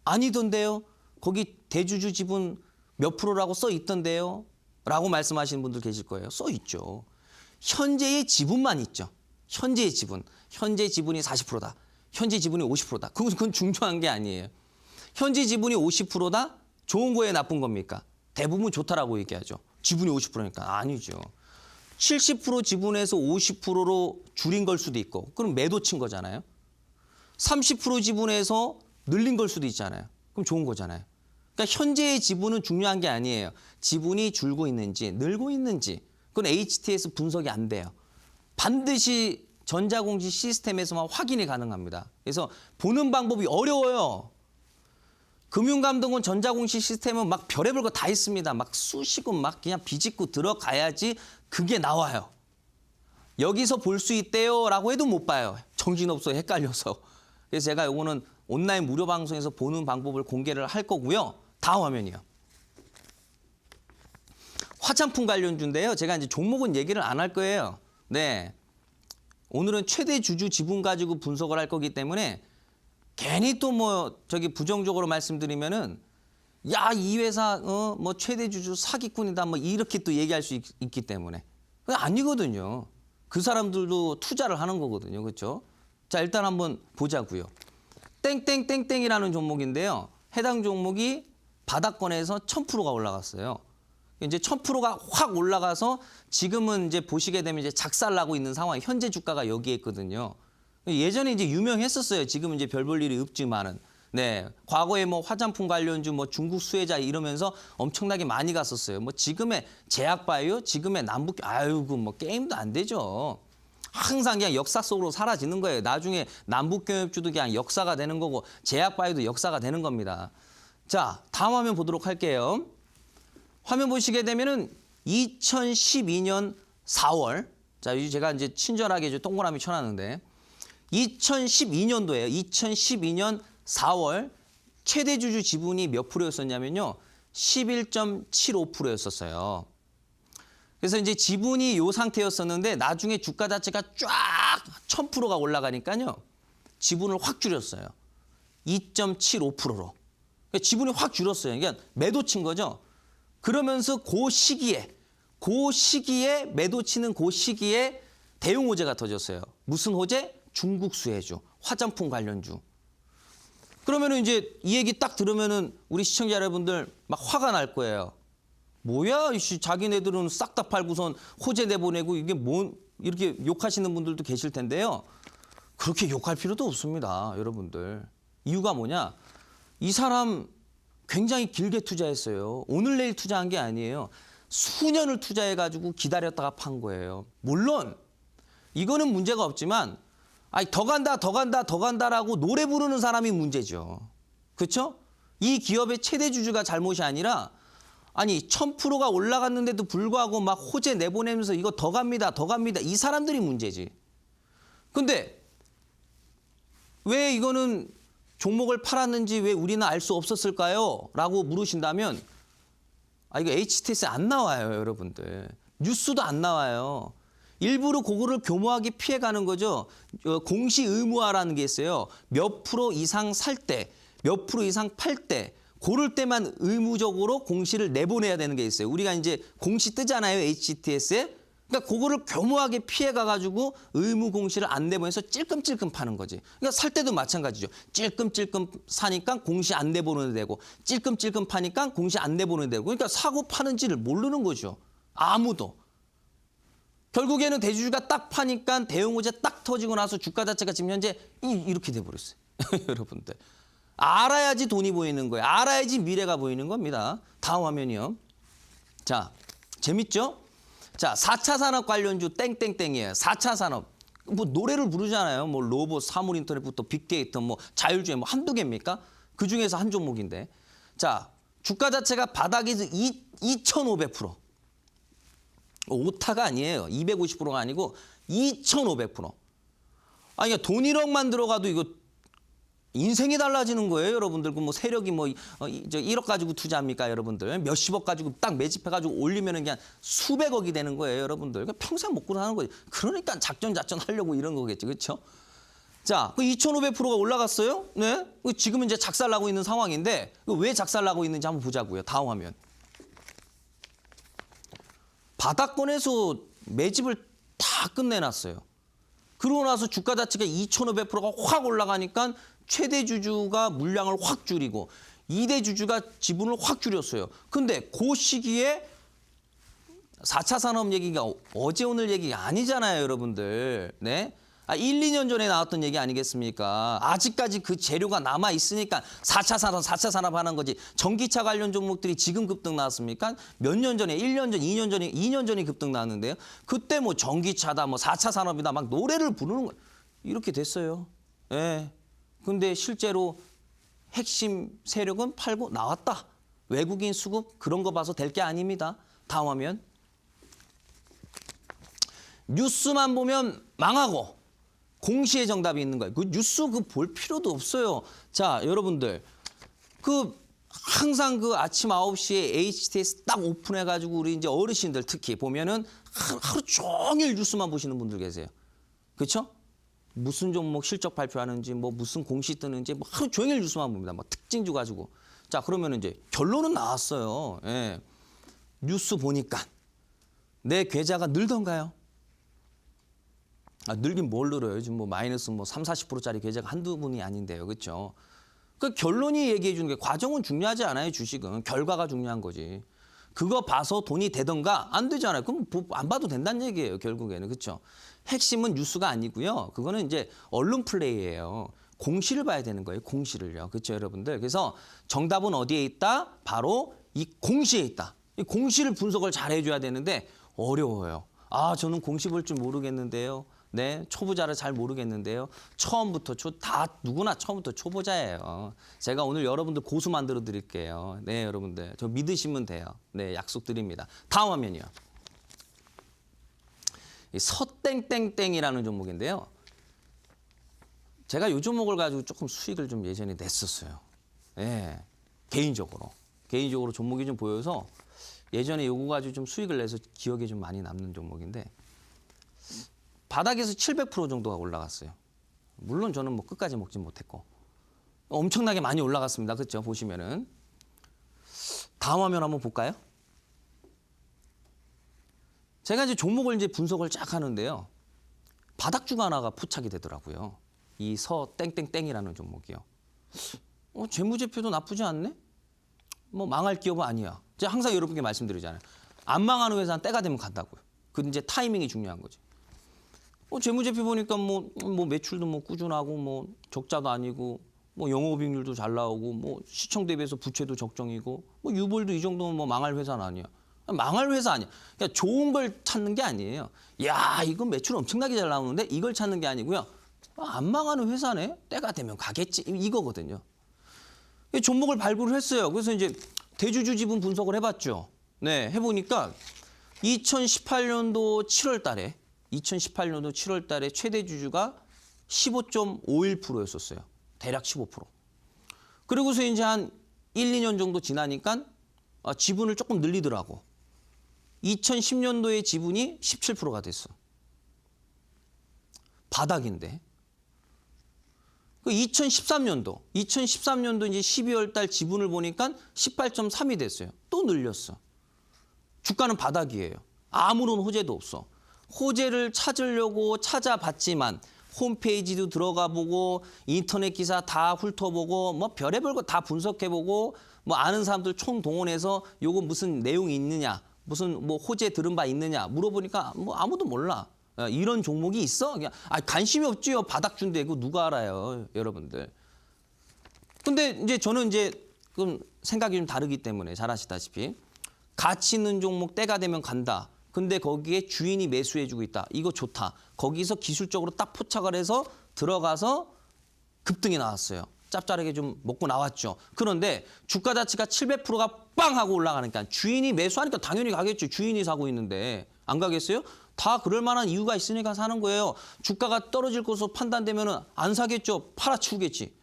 아니던데요. 거기 대주주 지분 몇 프로라고 써 있던데요. 라고 말씀하시는 분들 계실 거예요. 써 있죠. 현재의 지분만 있죠. 현재의 지분. 현재 지분이 40%다. 현재 지분이 50%다. 그건 중요한 게 아니에요. 현재 지분이 50%다? 좋은 거예요, 나쁜 겁니까? 대부분 좋다라고 얘기하죠. 지분이 50%니까. 아니죠. 70% 지분에서 50%로 줄인 걸 수도 있고 그럼 매도 친 거잖아요. 30% 지분에서 늘린 걸 수도 있잖아요. 그럼 좋은 거잖아요. 그러니까 현재의 지분은 중요한 게 아니에요. 지분이 줄고 있는지 늘고 있는지 그건 HTS 분석이 안 돼요. 반드시 전자공지 시스템에서만 확인이 가능합니다. 그래서 보는 방법이 어려워요. 금융감독원 전자공시 시스템은 막 별의별 거 다 있습니다. 막 쑤시고 막 그냥 비집고 들어가야지 그게 나와요. 여기서 볼 수 있대요라고 해도 못 봐요. 정신없어 헷갈려서. 그래서 제가 이거는 온라인 무료 방송에서 보는 방법을 공개를 할 거고요. 다음 화면이요. 화장품 관련주인데요. 제가 이제 종목은 얘기를 안 할 거예요. 네. 오늘은 최대 주주 지분 가지고 분석을 할 거기 때문에 괜히 또 뭐 저기 부정적으로 말씀드리면은 야, 이 회사 뭐 최대 주주 사기꾼이다 뭐 이렇게 또 얘기할 수 있기 때문에 아니거든요. 그 사람들도 투자를 하는 거거든요. 그렇죠? 자, 일단 한번 보자고요. 땡땡땡땡이라는 종목인데요. 해당 종목이 바닥권에서 1000%가 올라갔어요. 이제 1000%가 확 올라가서 지금은 이제 보시게 되면 이제 작살나고 있는 상황. 현재 주가가 여기에 있거든요. 예전에 이제 유명했었어요. 지금은 이제 별 볼 일이 없지만은. 네. 과거에 뭐 화장품 관련주 뭐 중국 수혜자 이러면서 엄청나게 많이 갔었어요. 뭐 지금의 제약바이오, 지금의 남북 아이고 뭐 게임도 안 되죠. 항상 그냥 역사 속으로 사라지는 거예요. 나중에 남북경협주도 그냥 역사가 되는 거고 제약바이오도 역사가 되는 겁니다. 자, 다음 화면 보도록 할게요. 화면 보시게 되면은 2012년 4월. 자, 제가 이제 친절하게 이제 동그라미 쳐놨는데 2012년도에요. 2012년 4월 최대 주주 지분이 몇 프로였었냐면요. 11.75%였었어요. 그래서 이제 지분이 요 상태였었는데 나중에 주가 자체가 쫙 1000%가 올라가니까요. 지분을 확 줄였어요. 2.75%로. 그러니까 지분이 확 줄었어요. 그러니까 매도 친 거죠. 그러면서 그 시기에 매도 치는 그 시기에 대형 호재가 터졌어요. 무슨 호재? 중국 수혜주, 화장품 관련주. 그러면은 이제 이 얘기 딱 들으면은 우리 시청자 여러분들 막 화가 날 거예요. 뭐야, 이씨, 자기네들은 싹 다 팔고선 호재 내보내고 이게 뭔 이렇게 욕하시는 분들도 계실 텐데요. 그렇게 욕할 필요도 없습니다, 여러분들. 이유가 뭐냐? 이 사람 굉장히 길게 투자했어요. 오늘 내일 투자한 게 아니에요. 수년을 투자해가지고 기다렸다가 판 거예요. 물론 이거는 문제가 없지만 아니 더 간다라고 노래 부르는 사람이 문제죠. 그렇죠? 이 기업의 최대 주주가 잘못이 아니라 아니 1000%가 올라갔는데도 불구하고 막 호재 내보내면서 이거 더 갑니다. 이 사람들이 문제지. 근데 왜 이거는 종목을 팔았는지 왜 우리는 알 수 없었을까요? 라고 물으신다면 이거 HTS에 안 나와요, 여러분들. 뉴스도 안 나와요. 일부러 그거를 교모하게 피해가는 거죠. 공시 의무화라는 게 있어요. 몇 프로 이상 살 때, 몇 프로 이상 팔 때, 고를 때만 의무적으로 공시를 내보내야 되는 게 있어요. 우리가 이제 공시 뜨잖아요, HTS에. 그러니까 그거를 교모하게 피해가가지고 의무 공시를 안 내보내서 찔끔찔끔 파는 거지. 그러니까 살 때도 마찬가지죠. 찔끔찔끔 사니까 공시 안 내보내도 되고, 찔끔찔끔 파니까 공시 안 내보내도 되고. 그러니까 사고 파는지를 모르는 거죠. 아무도. 결국에는 대주주가 딱 파니까 대형 호재 딱 터지고 나서 주가 자체가 지금 현재 이렇게 돼버렸어요. 여러분들. 알아야지 돈이 보이는 거예요. 알아야지 미래가 보이는 겁니다. 다음 화면이요. 자, 재밌죠? 자, 4차 산업 관련주 땡땡땡이에요. 4차 산업. 뭐 노래를 부르잖아요. 뭐 로봇, 사물 인터넷부터 빅데이터, 뭐 자율주행 뭐 한두 개입니까? 그 중에서 한 종목인데. 자, 주가 자체가 바닥에서 2500%. 오타가 아니에요. 250%가 아니고 2500%. 아니, 그러니까 돈 1억만 들어가도 이거 인생이 달라지는 거예요, 여러분들. 뭐 세력이 뭐 1억 가지고 투자합니까, 여러분들? 몇십억 가지고 딱 매집해가지고 올리면은 그냥 수백억이 되는 거예요, 여러분들. 그러니까 평생 먹고 사는 거죠. 그러니까 작전 하려고 이런 거겠죠, 그렇죠? 자, 그 2,500%가 올라갔어요. 네? 지금은 이제 작살나고 있는 상황인데 왜 작살나고 있는지 한번 보자고요. 다음 화면. 바닥권에서 매집을 다 끝내놨어요. 그러고 나서 주가 자체가 2,500%가 확 올라가니까 최대 주주가 물량을 확 줄이고 2대 주주가 지분을 확 줄였어요. 근데 그 시기에 4차 산업 얘기가 어제 오늘 얘기가 아니잖아요, 여러분들. 네? 1, 2년 전에 나왔던 얘기 아니겠습니까? 아직까지 그 재료가 남아 있으니까 4차 산업 하는 거지. 전기차 관련 종목들이 지금 급등 나왔습니까? 몇 년 전에, 1년 전, 2년 전에 급등 나왔는데요. 그때 뭐 전기차다, 뭐 4차 산업이다 막 노래를 부르는 거 이렇게 됐어요. 예. 근데 실제로 핵심 세력은 팔고 나왔다. 외국인 수급 그런 거 봐서 될 게 아닙니다. 다음 화면. 뉴스만 보면 망하고 공시의 정답이 있는 거예요. 그 뉴스 그 볼 필요도 없어요. 자, 여러분들. 그 항상 그 아침 9시에 HTS 딱 오픈해 가지고 우리 이제 어르신들 특히 보면은 하루 종일 뉴스만 보시는 분들 계세요. 그렇죠? 무슨 종목 실적 발표하는지 뭐 무슨 공시 뜨는지 뭐 하루 종일 뉴스만 봅니다. 뭐 특징주 가지고. 자, 그러면 이제 결론은 나왔어요. 예. 뉴스 보니까 내 계좌가 늘던가요? 아, 늘긴 뭘 늘어요? 지금 뭐 마이너스 뭐 3, 40%짜리 계좌가 한두 분이 아닌데요. 그렇죠? 그 결론이 얘기해 주는 게 과정은 중요하지 않아요. 주식은. 결과가 중요한 거지. 그거 봐서 돈이 되던가 안 되잖아요. 그럼 안 봐도 된다는 얘기예요. 결국에는. 그렇죠? 핵심은 뉴스가 아니고요. 그거는 이제 언론 플레이예요. 공시를 봐야 되는 거예요. 공시를요. 그렇죠, 여러분들? 그래서 정답은 어디에 있다? 바로 이 공시에 있다. 이 공시를 분석을 잘 해줘야 되는데 어려워요. 아, 저는 공시 볼 줄 모르겠는데요. 네, 초보자를 잘 모르겠는데요. 처음부터 다 누구나 처음부터 초보자예요. 제가 오늘 여러분들 고수 만들어 드릴게요. 네, 여러분들 저 믿으시면 돼요. 네, 약속드립니다. 다음 화면이요. 이 서땡땡땡이라는 종목인데요. 제가 이 종목을 가지고 조금 수익을 좀 예전에 냈었어요. 네, 개인적으로 종목이 좀 보여서 예전에 요거 가지고 좀 수익을 내서 기억에 좀 많이 남는 종목인데. 바닥에서 700% 정도가 올라갔어요. 물론 저는 뭐 끝까지 먹진 못했고 엄청나게 많이 올라갔습니다. 그렇죠? 보시면은 다음 화면 한번 볼까요? 제가 이제 종목을 이제 분석을 쫙 하는데요. 바닥주가 하나가 포착이 되더라고요. 이 서땡땡땡이라는 종목이요. 재무제표도 나쁘지 않네? 뭐 망할 기업은 아니야. 제가 항상 여러분께 말씀드리잖아요. 안 망하는 회사는 때가 되면 간다고요. 그 이제 타이밍이 중요한 거지. 재무제표 보니까 뭐 매출도 뭐 꾸준하고 뭐 적자도 아니고 뭐 영업이익률도 잘 나오고 뭐 시총 대비해서 부채도 적정이고 뭐 유볼도 이 정도면 뭐 망할 회사는 아니야. 망할 회사 아니야. 그러니까 좋은 걸 찾는 게 아니에요. 야, 이건 매출 엄청나게 잘 나오는데 이걸 찾는 게 아니고요. 안 망하는 회사네. 때가 되면 가겠지. 이거거든요. 종목을 발굴을 했어요. 그래서 이제 대주주 지분 분석을 해봤죠. 네, 해보니까 2018년도 7월 달에 최대 주주가 15.51%였었어요. 대략 15%. 그리고서 이제 한 1, 2년 정도 지나니까 지분을 조금 늘리더라고. 2010년도에 지분이 17%가 됐어. 바닥인데. 그 2013년도 이제 12월 달 지분을 보니까 18.3이 됐어요. 또 늘렸어. 주가는 바닥이에요. 아무런 호재도 없어. 호재를 찾으려고 찾아봤지만 홈페이지도 들어가 보고 인터넷 기사 다 훑어보고 뭐 별의별 거 다 분석해보고 뭐 아는 사람들 총동원해서 요거 무슨 내용이 있느냐 무슨 뭐 호재 들은 바 있느냐 물어보니까 뭐 아무도 몰라. 이런 종목이 있어? 그냥 관심이 없지요. 바닥준데 그거 누가 알아요, 여러분들. 근데 이제 저는 이제 그럼 생각이 좀 다르기 때문에 잘 아시다시피 가치 있는 종목 때가 되면 간다. 근데 거기에 주인이 매수해주고 있다. 이거 좋다. 거기서 기술적으로 딱 포착을 해서 들어가서 급등이 나왔어요. 짭짤하게 좀 먹고 나왔죠. 그런데 주가 자체가 700%가 빵 하고 올라가니까 주인이 매수하니까 당연히 가겠죠. 주인이 사고 있는데 안 가겠어요? 다 그럴 만한 이유가 있으니까 사는 거예요. 주가가 떨어질 것으로 판단되면 안 사겠죠. 팔아치우겠지.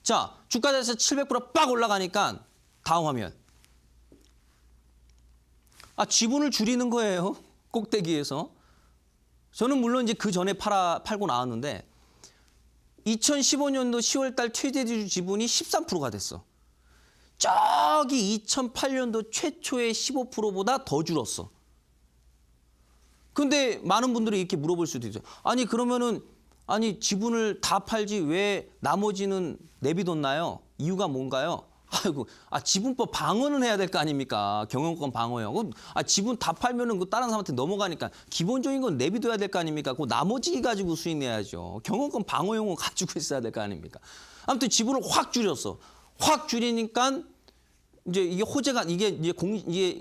자, 주가 자체가 700%빡 올라가니까 다음 화면. 지분을 줄이는 거예요. 꼭대기에서. 저는 물론 이제 그 전에 팔고 나왔는데 2015년도 10월 달 최대주 지분이 13%가 됐어. 저기 2008년도 최초의 15%보다 더 줄었어. 근데 많은 분들이 이렇게 물어볼 수도 있어요. 그러면은 지분을 다 팔지 왜 나머지는 내비뒀나요? 이유가 뭔가요? 지분법 방어는 해야 될 거 아닙니까? 경영권 방어요. 지분 다 팔면은 그 다른 사람한테 넘어가니까 기본적인 건 내비둬야 될 거 아닙니까? 그 나머지 가지고 수익 내야죠. 경영권 방어용은 가지고 있어야 될 거 아닙니까? 아무튼 지분을 확 줄였어. 확 줄이니까 이제 이게 호재가 이게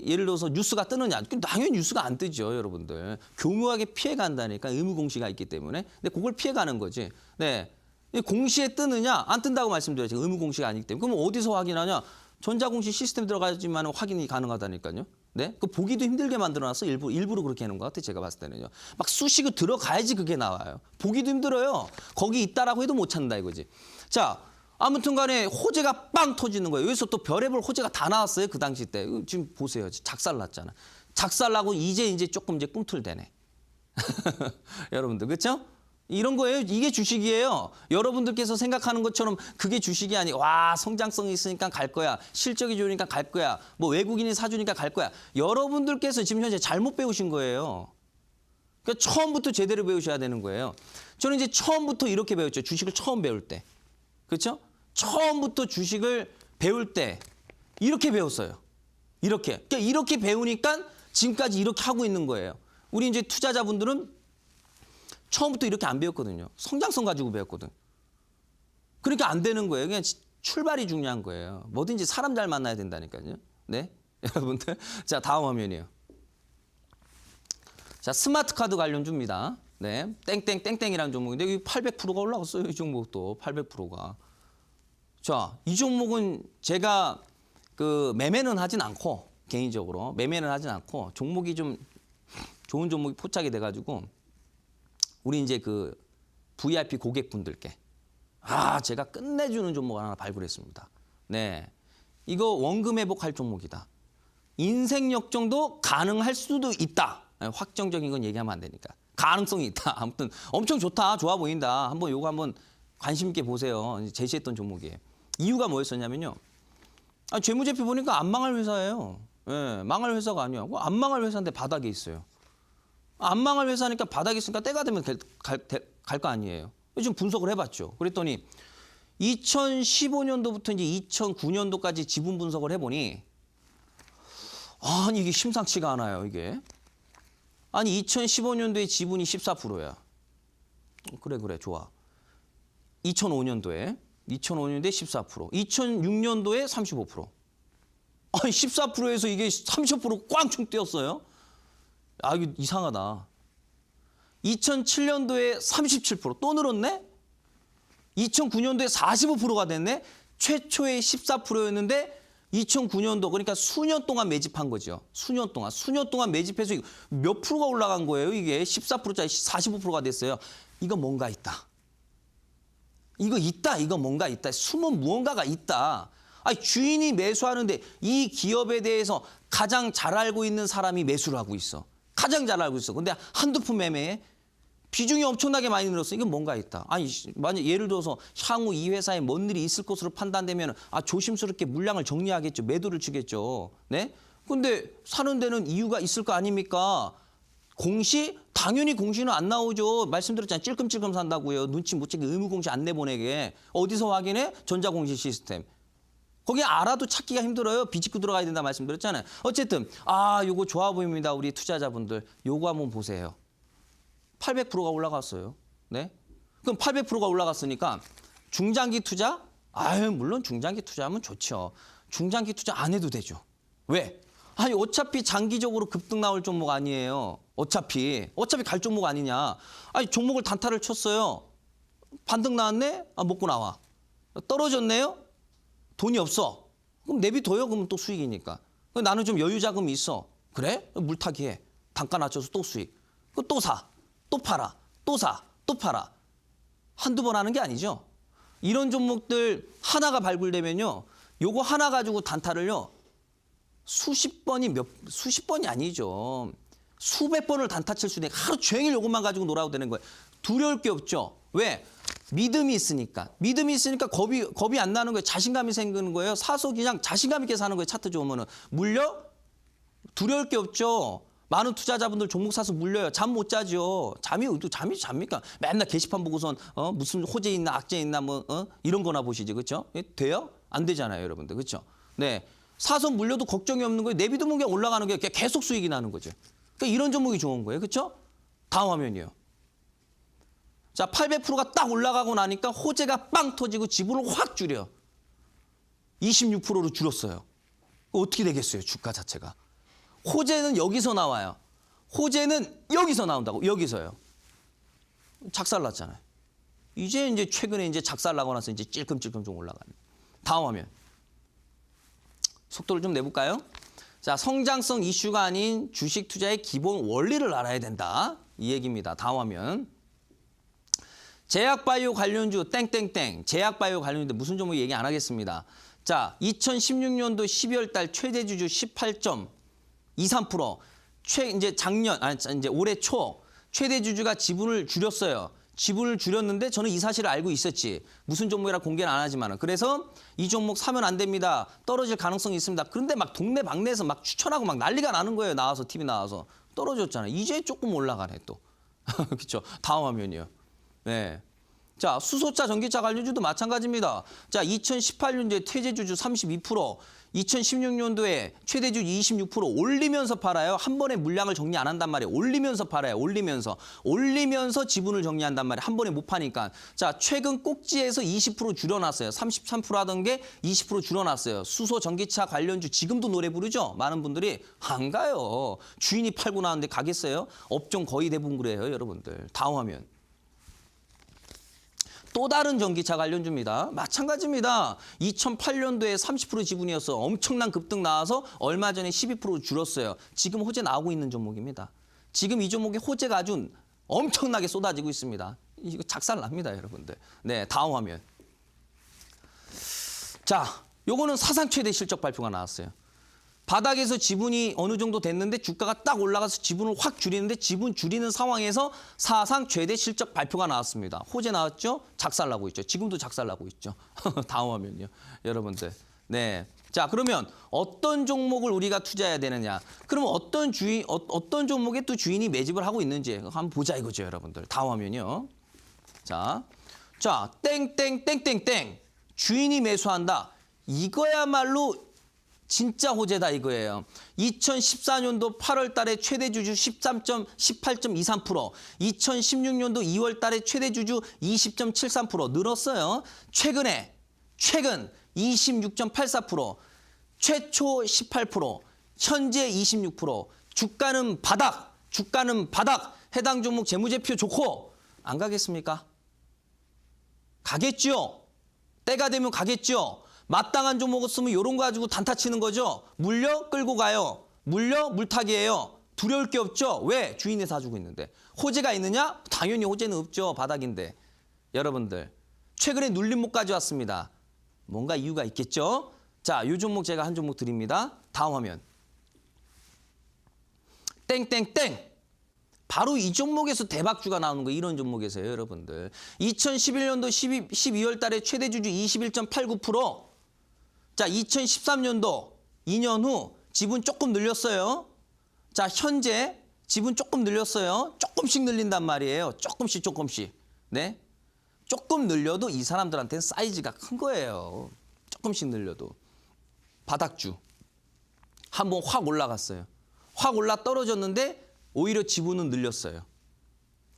예를 들어서 뉴스가 뜨느냐? 당연히 뉴스가 안 뜨죠, 여러분들. 교묘하게 피해 간다니까 의무 공시가 있기 때문에. 근데 그걸 피해 가는 거지. 네. 공시에 뜨느냐 안 뜬다고 말씀드렸죠. 의무 공시가 아니기 때문에. 그럼 어디서 확인하냐? 전자공시 시스템 들어가야지만 확인이 가능하다니까요. 네? 그 보기도 힘들게 만들어놨어. 일부러 그렇게 해놓은 것 같아. 제가 봤을 때는요. 막 쑤시고 들어가야지 그게 나와요. 보기도 힘들어요. 거기 있다라고 해도 못 찾는다 이거지. 자, 아무튼 간에 호재가 빵 터지는 거예요. 여기서 또 별의별 호재가 다 나왔어요. 그 당시 때. 지금 보세요. 작살났잖아. 작살나고 이제 조금 꿈틀대네. 여러분들 그렇죠? 이런 거예요. 이게 주식이에요. 여러분들께서 생각하는 것처럼 그게 주식이 아니. 와, 성장성이 있으니까 갈 거야. 실적이 좋으니까 갈 거야. 뭐 외국인이 사주니까 갈 거야. 여러분들께서 지금 현재 잘못 배우신 거예요. 그러니까 처음부터 제대로 배우셔야 되는 거예요. 저는 이제 처음부터 이렇게 배웠죠. 주식을 처음 배울 때. 그렇죠? 처음부터 주식을 배울 때 이렇게 배웠어요. 이렇게. 그러니까 이렇게 배우니까 지금까지 이렇게 하고 있는 거예요. 우리 이제 투자자분들은 처음부터 이렇게 안 배웠거든요. 성장성 가지고 배웠거든. 그러니까 안 되는 거예요. 그냥 출발이 중요한 거예요. 뭐든지 사람 잘 만나야 된다니까요. 네, 여러분들. 자, 다음 화면이에요. 자, 스마트 카드 관련주입니다. 네, 땡땡땡땡이라는 종목인데 여기 800%가 올라갔어요. 이 종목도 800%가. 자, 이 종목은 제가 그 매매는 하진 않고 개인적으로 매매는 하진 않고 종목이 좀 좋은 종목이 포착이 돼가지고. 우리 이제 그 VIP 고객분들께 제가 끝내주는 종목 하나 발굴했습니다. 네, 이거 원금 회복할 종목이다. 인생 역정도 가능할 수도 있다. 확정적인 건 얘기하면 안 되니까 가능성이 있다. 아무튼 엄청 좋다, 좋아 보인다. 한번 요거 한번 관심 있게 보세요. 제시했던 종목이에요. 이유가 뭐였었냐면요. 재무제표 보니까 안 망할 회사예요. 네, 망할 회사가 아니야. 안 망할 회사인데 바닥에 있어요. 안 망할 회사니까 바닥에 있으니까 때가 되면 갈 거 아니에요. 좀 분석을 해봤죠. 그랬더니 2015년도부터 이제 2009년도까지 지분 분석을 해보니 아니 이게 심상치가 않아요. 이게. 아니 2015년도에 지분이 14%야. 그래 좋아. 2005년도에 14%, 2006년도에 35%. 아니 14%에서 이게 30% 꽝충 뛰었어요. 이거 이상하다. 2007년도에 37%, 또 늘었네? 2009년도에 45%가 됐네? 최초의 14%였는데 2009년도, 그러니까 수년 동안 매집한 거죠. 수년 동안 매집해서 몇 프로가 올라간 거예요. 이게 14%짜리 45%가 됐어요. 이거 뭔가 있다. 이거 뭔가 있다. 숨은 무언가가 있다. 주인이 매수하는데 이 기업에 대해서 가장 잘 알고 있는 사람이 매수를 하고 있어. 가장 잘 알고 있어. 근데 한두 푼 매매에 비중이 엄청나게 많이 늘었어. 이건 뭔가 있다. 만약 예를 들어서 향후 이 회사에 뭔 일이 있을 것으로 판단되면 조심스럽게 물량을 정리하겠죠. 매도를 주겠죠. 네? 근데 사는 데는 이유가 있을 거 아닙니까? 공시? 당연히 공시는 안 나오죠. 말씀드렸잖아요. 찔끔찔끔 산다고요. 눈치 못 채게 의무 공시 안 내보내게. 어디서 확인해? 전자공시 시스템. 거기 알아도 찾기가 힘들어요. 비집고 들어가야 된다 말씀드렸잖아요. 어쨌든 요거 좋아 보입니다. 우리 투자자분들. 요거 한번 보세요. 800%가 올라갔어요. 네? 그럼 800%가 올라갔으니까 중장기 투자? 물론 중장기 투자하면 좋죠. 중장기 투자 안 해도 되죠. 왜? 어차피 장기적으로 급등 나올 종목 아니에요. 어차피 갈 종목 아니냐. 종목을 단타를 쳤어요. 반등 나왔네? 먹고 나와. 떨어졌네요? 돈이 없어. 그럼 내비둬요. 그러면 또 수익이니까. 나는 좀 여유 자금이 있어. 그래? 물타기 해. 단가 낮춰서 또 수익. 또 사. 또 팔아. 또 사. 또 팔아. 한두 번 하는 게 아니죠. 이런 종목들 하나가 발굴되면요. 요거 하나 가지고 단타를요. 수십 번이 아니죠. 수백 번을 단타 칠 수 있는 하루 종일 요것만 가지고 놀아도 되는 거예요. 두려울 게 없죠. 왜? 믿음이 있으니까 겁이 안 나는 거예요. 자신감이 생기는 거예요. 사서 그냥 자신감 있게 사는 거예요. 차트 좋으면은. 물려? 두려울 게 없죠. 많은 투자자분들 종목 사서 물려요. 잠 못 자죠. 잠이 잡니까? 맨날 게시판 보고선 무슨 호재 있나 악재 있나 이런 거나 보시지. 그렇죠? 돼요? 안 되잖아요, 여러분들. 그렇죠? 네. 사서 물려도 걱정이 없는 거예요. 내비두면 그냥 올라가는 거예요. 계속 수익이 나는 거죠. 그러니까 이런 종목이 좋은 거예요. 그렇죠? 다음 화면이요. 자, 800%가 딱 올라가고 나니까 호재가 빵 터지고 지분을 확 줄여. 26%로 줄었어요. 어떻게 되겠어요, 주가 자체가. 호재는 여기서 나와요. 호재는 여기서 나온다고, 여기서요. 작살났잖아요. 이제 최근에 이제 작살나고 나서 이제 찔끔찔끔 좀 올라가는. 다음 화면. 속도를 좀 내볼까요? 자, 성장성 이슈가 아닌 주식 투자의 기본 원리를 알아야 된다. 이 얘기입니다. 다음 화면. 제약바이오 관련주 땡땡땡. 제약바이오 관련주인데 무슨 종목 얘기 안 하겠습니다. 자, 2016년도 12월 달 최대 주주 18.23%. 이제 이제 올해 초 최대 주주가 지분을 줄였어요. 지분을 줄였는데 저는 이 사실을 알고 있었지. 무슨 종목이라 공개는 안 하지만은. 그래서 이 종목 사면 안 됩니다. 떨어질 가능성이 있습니다. 그런데 막 동네 방네에서 막 추천하고 막 난리가 나는 거예요. 나와서 TV 나와서. 떨어졌잖아요. 이제 조금 올라가네 또. 그렇죠. 다음 화면이요. 네. 자, 수소차, 전기차 관련주도 마찬가지입니다. 자, 2018년도에 퇴재주주 32%, 2016년도에 최대주주 26% 올리면서 팔아요. 한 번에 물량을 정리 안 한단 말이에요. 올리면서 팔아요. 올리면서 지분을 정리한단 말이에요. 한 번에 못 파니까. 자, 최근 꼭지에서 20% 줄여놨어요. 33% 하던 게 20% 줄여놨어요. 수소, 전기차 관련주 지금도 노래 부르죠? 많은 분들이 안 가요. 주인이 팔고 나왔는데 가겠어요? 업종 거의 대부분 그래요, 여러분들. 다음 화면. 또 다른 전기차 관련주입니다. 마찬가지입니다. 2008년도에 30% 지분이었어. 엄청난 급등 나와서 얼마 전에 12% 줄었어요. 지금 호재 나오고 있는 종목입니다. 지금 이 종목에 호재가 아주 엄청나게 쏟아지고 있습니다. 이거 작살납니다, 여러분들. 네, 다음 화면. 자, 요거는 사상 최대 실적 발표가 나왔어요. 바닥에서 지분이 어느 정도 됐는데 주가가 딱 올라가서 지분을 확 줄이는데 지분 줄이는 상황에서 사상 최대 실적 발표가 나왔습니다. 호재 나왔죠? 작살나고 있죠. 지금도 작살나고 있죠. 다음 화면요. 여러분들. 네. 자, 그러면 어떤 종목을 우리가 투자해야 되느냐? 그러면 어떤 종목에 또 주인이 매집을 하고 있는지 한번 보자 이거죠, 여러분들. 다음 화면이요. 자, 땡땡땡땡땡. 주인이 매수한다. 이거야말로 진짜 호재다 이거예요. 2014년도 8월 달에 최대 주주 18.23%, 2016년도 2월 달에 최대 주주 20.73% 늘었어요. 최근 26.84%, 최초 18%, 현재 26%. 주가는 바닥. 해당 종목 재무제표 좋고 안 가겠습니까? 가겠죠. 때가 되면 가겠죠. 마땅한 종목을 쓰면 이런 거 가지고 단타 치는 거죠. 물려 끌고 가요. 물려 물타기예요. 두려울 게 없죠. 왜? 주인이 사주고 있는데. 호재가 있느냐? 당연히 호재는 없죠. 바닥인데. 여러분들 최근에 눌림목 가져왔습니다. 뭔가 이유가 있겠죠. 자, 이 종목 제가 한 종목 드립니다. 다음 화면. 땡땡땡. 바로 이 종목에서 대박주가 나오는 거 이런 종목에서요, 여러분들. 2011년도 12월 달에 최대 주주 21.89%. 자, 2013년도 2년 후 지분 조금 늘렸어요. 자, 현재 지분 조금 늘렸어요. 조금씩 늘린단 말이에요. 조금씩. 네? 조금 늘려도 이 사람들한테는 사이즈가 큰 거예요. 조금씩 늘려도. 바닥주. 한번 확 올라갔어요. 확 올라 떨어졌는데 오히려 지분은 늘렸어요.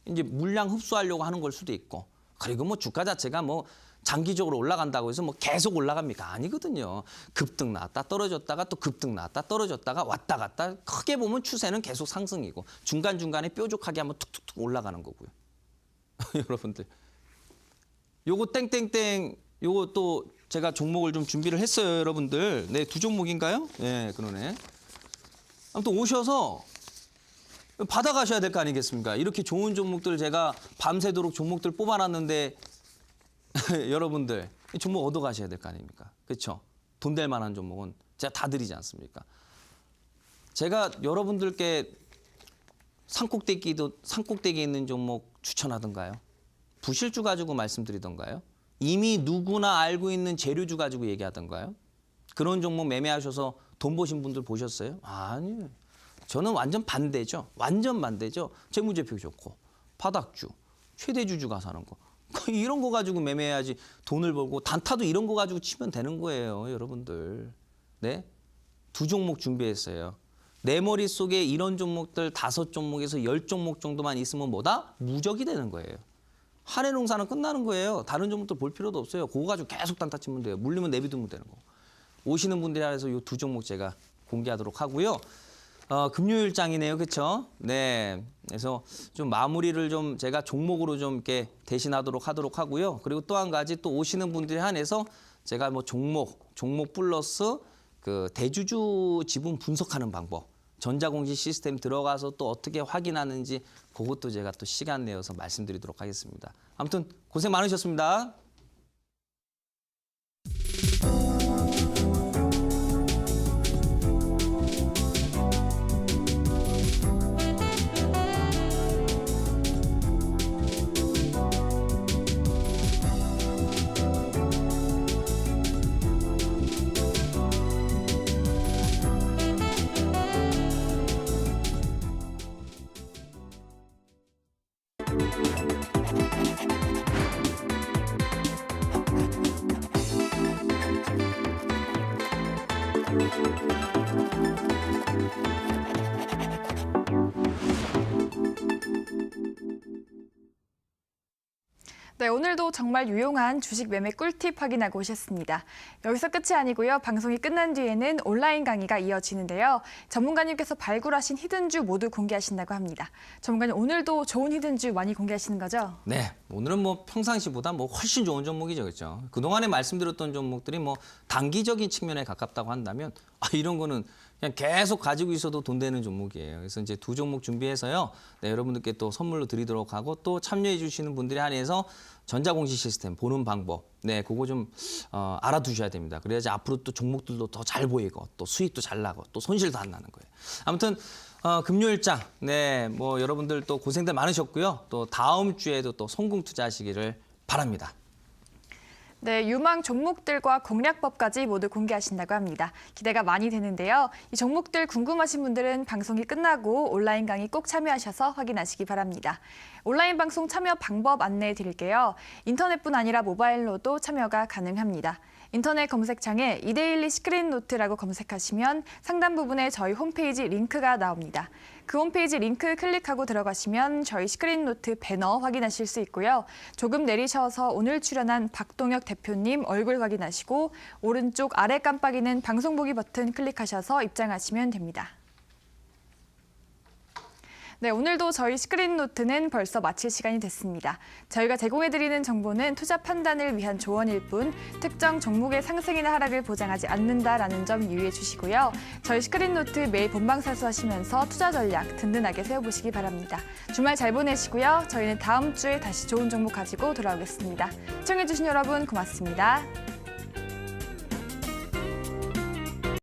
이제 물량 흡수하려고 하는 걸 수도 있고. 그리고 뭐 주가 자체가 뭐 장기적으로 올라간다고 해서 뭐 계속 올라갑니까? 아니거든요. 급등 나왔다 떨어졌다가 또 급등 나왔다 떨어졌다가 왔다 갔다. 크게 보면 추세는 계속 상승이고 중간중간에 뾰족하게 한번 툭툭툭 올라가는 거고요. 여러분들. 요거 땡땡땡 요거 또 제가 종목을 좀 준비를 했어요, 여러분들. 네, 2종목인가요? 네, 그러네. 아무튼 오셔서 받아가셔야 될 거 아니겠습니까? 이렇게 좋은 종목들 제가 밤새도록 종목들 뽑아놨는데 여러분들 종목 얻어가셔야 될 거 아닙니까? 그렇죠? 돈 될 만한 종목은 제가 다 드리지 않습니까? 제가 여러분들께 산꼭대기에 있는 종목 추천하던가요? 부실주 가지고 말씀드리던가요? 이미 누구나 알고 있는 재료주 가지고 얘기하던가요? 그런 종목 매매하셔서 돈 버신 분들 보셨어요? 아니에요. 저는 완전 반대죠. 재무제표 좋고 바닥주, 최대주주가 사는 거. 이런 거 가지고 매매해야지 돈을 벌고 단타도 이런 거 가지고 치면 되는 거예요, 여러분들. 네? 2종목 준비했어요. 내 머릿속에 이런 종목들 5종목에서 10종목 정도만 있으면 뭐다? 무적이 되는 거예요. 한 해 농사는 끝나는 거예요. 다른 종목들 볼 필요도 없어요. 그거 가지고 계속 단타 치면 돼요. 물리면 내비두면 되는 거. 오시는 분들이 해서 이 2종목 제가 공개하도록 하고요. 금요일장이네요. 그렇죠? 네. 그래서 좀 마무리를 좀 제가 종목으로 좀 이렇게 대신하도록 하고요. 그리고 또 한 가지 또 오시는 분들에 한해서 제가 뭐 종목 플러스 그 대주주 지분 분석하는 방법, 전자공시 시스템 들어가서 또 어떻게 확인하는지 그것도 제가 또 시간 내어서 말씀드리도록 하겠습니다. 아무튼 고생 많으셨습니다. 네, 오늘도 정말 유용한 주식 매매 꿀팁 확인하고 오셨습니다. 여기서 끝이 아니고요. 방송이 끝난 뒤에는 온라인 강의가 이어지는데요. 전문가님께서 발굴하신 히든주 모두 공개하신다고 합니다. 전문가님, 오늘도 좋은 히든주 많이 공개하시는 거죠? 네, 오늘은 뭐 평상시보다 뭐 훨씬 좋은 종목이죠, 그렇죠? 그동안에 말씀드렸던 종목들이 뭐 단기적인 측면에 가깝다고 한다면 이런 거는 그냥 계속 가지고 있어도 돈 되는 종목이에요. 그래서 이제 두 종목 준비해서요. 네, 여러분들께 또 선물로 드리도록 하고 또 참여해 주시는 분들에 한해서 전자공시 시스템 보는 방법, 네, 그거 좀 알아두셔야 됩니다. 그래야지 앞으로 또 종목들도 더 잘 보이고 또 수익도 잘 나고 또 손실도 안 나는 거예요. 아무튼 금요일장, 네, 뭐 여러분들 또 고생들 많으셨고요. 또 다음 주에도 또 성공 투자하시기를 바랍니다. 네, 유망 종목들과 공략법까지 모두 공개하신다고 합니다. 기대가 많이 되는데요. 이 종목들 궁금하신 분들은 방송이 끝나고 온라인 강의 꼭 참여하셔서 확인하시기 바랍니다. 온라인 방송 참여 방법 안내해 드릴게요. 인터넷뿐 아니라 모바일로도 참여가 가능합니다. 인터넷 검색창에 이데일리 시크릿노트라고 검색하시면 상단 부분에 저희 홈페이지 링크가 나옵니다. 그 홈페이지 링크 클릭하고 들어가시면 저희 시크릿노트 배너 확인하실 수 있고요. 조금 내리셔서 오늘 출연한 박동혁 대표님 얼굴 확인하시고 오른쪽 아래 깜빡이는 방송 보기 버튼 클릭하셔서 입장하시면 됩니다. 네, 오늘도 저희 시크릿노트는 벌써 마칠 시간이 됐습니다. 저희가 제공해드리는 정보는 투자 판단을 위한 조언일 뿐 특정 종목의 상승이나 하락을 보장하지 않는다라는 점 유의해 주시고요. 저희 시크릿노트 매일 본방사수하시면서 투자 전략 든든하게 세워보시기 바랍니다. 주말 잘 보내시고요. 저희는 다음 주에 다시 좋은 정보 가지고 돌아오겠습니다. 시청해주신 여러분 고맙습니다.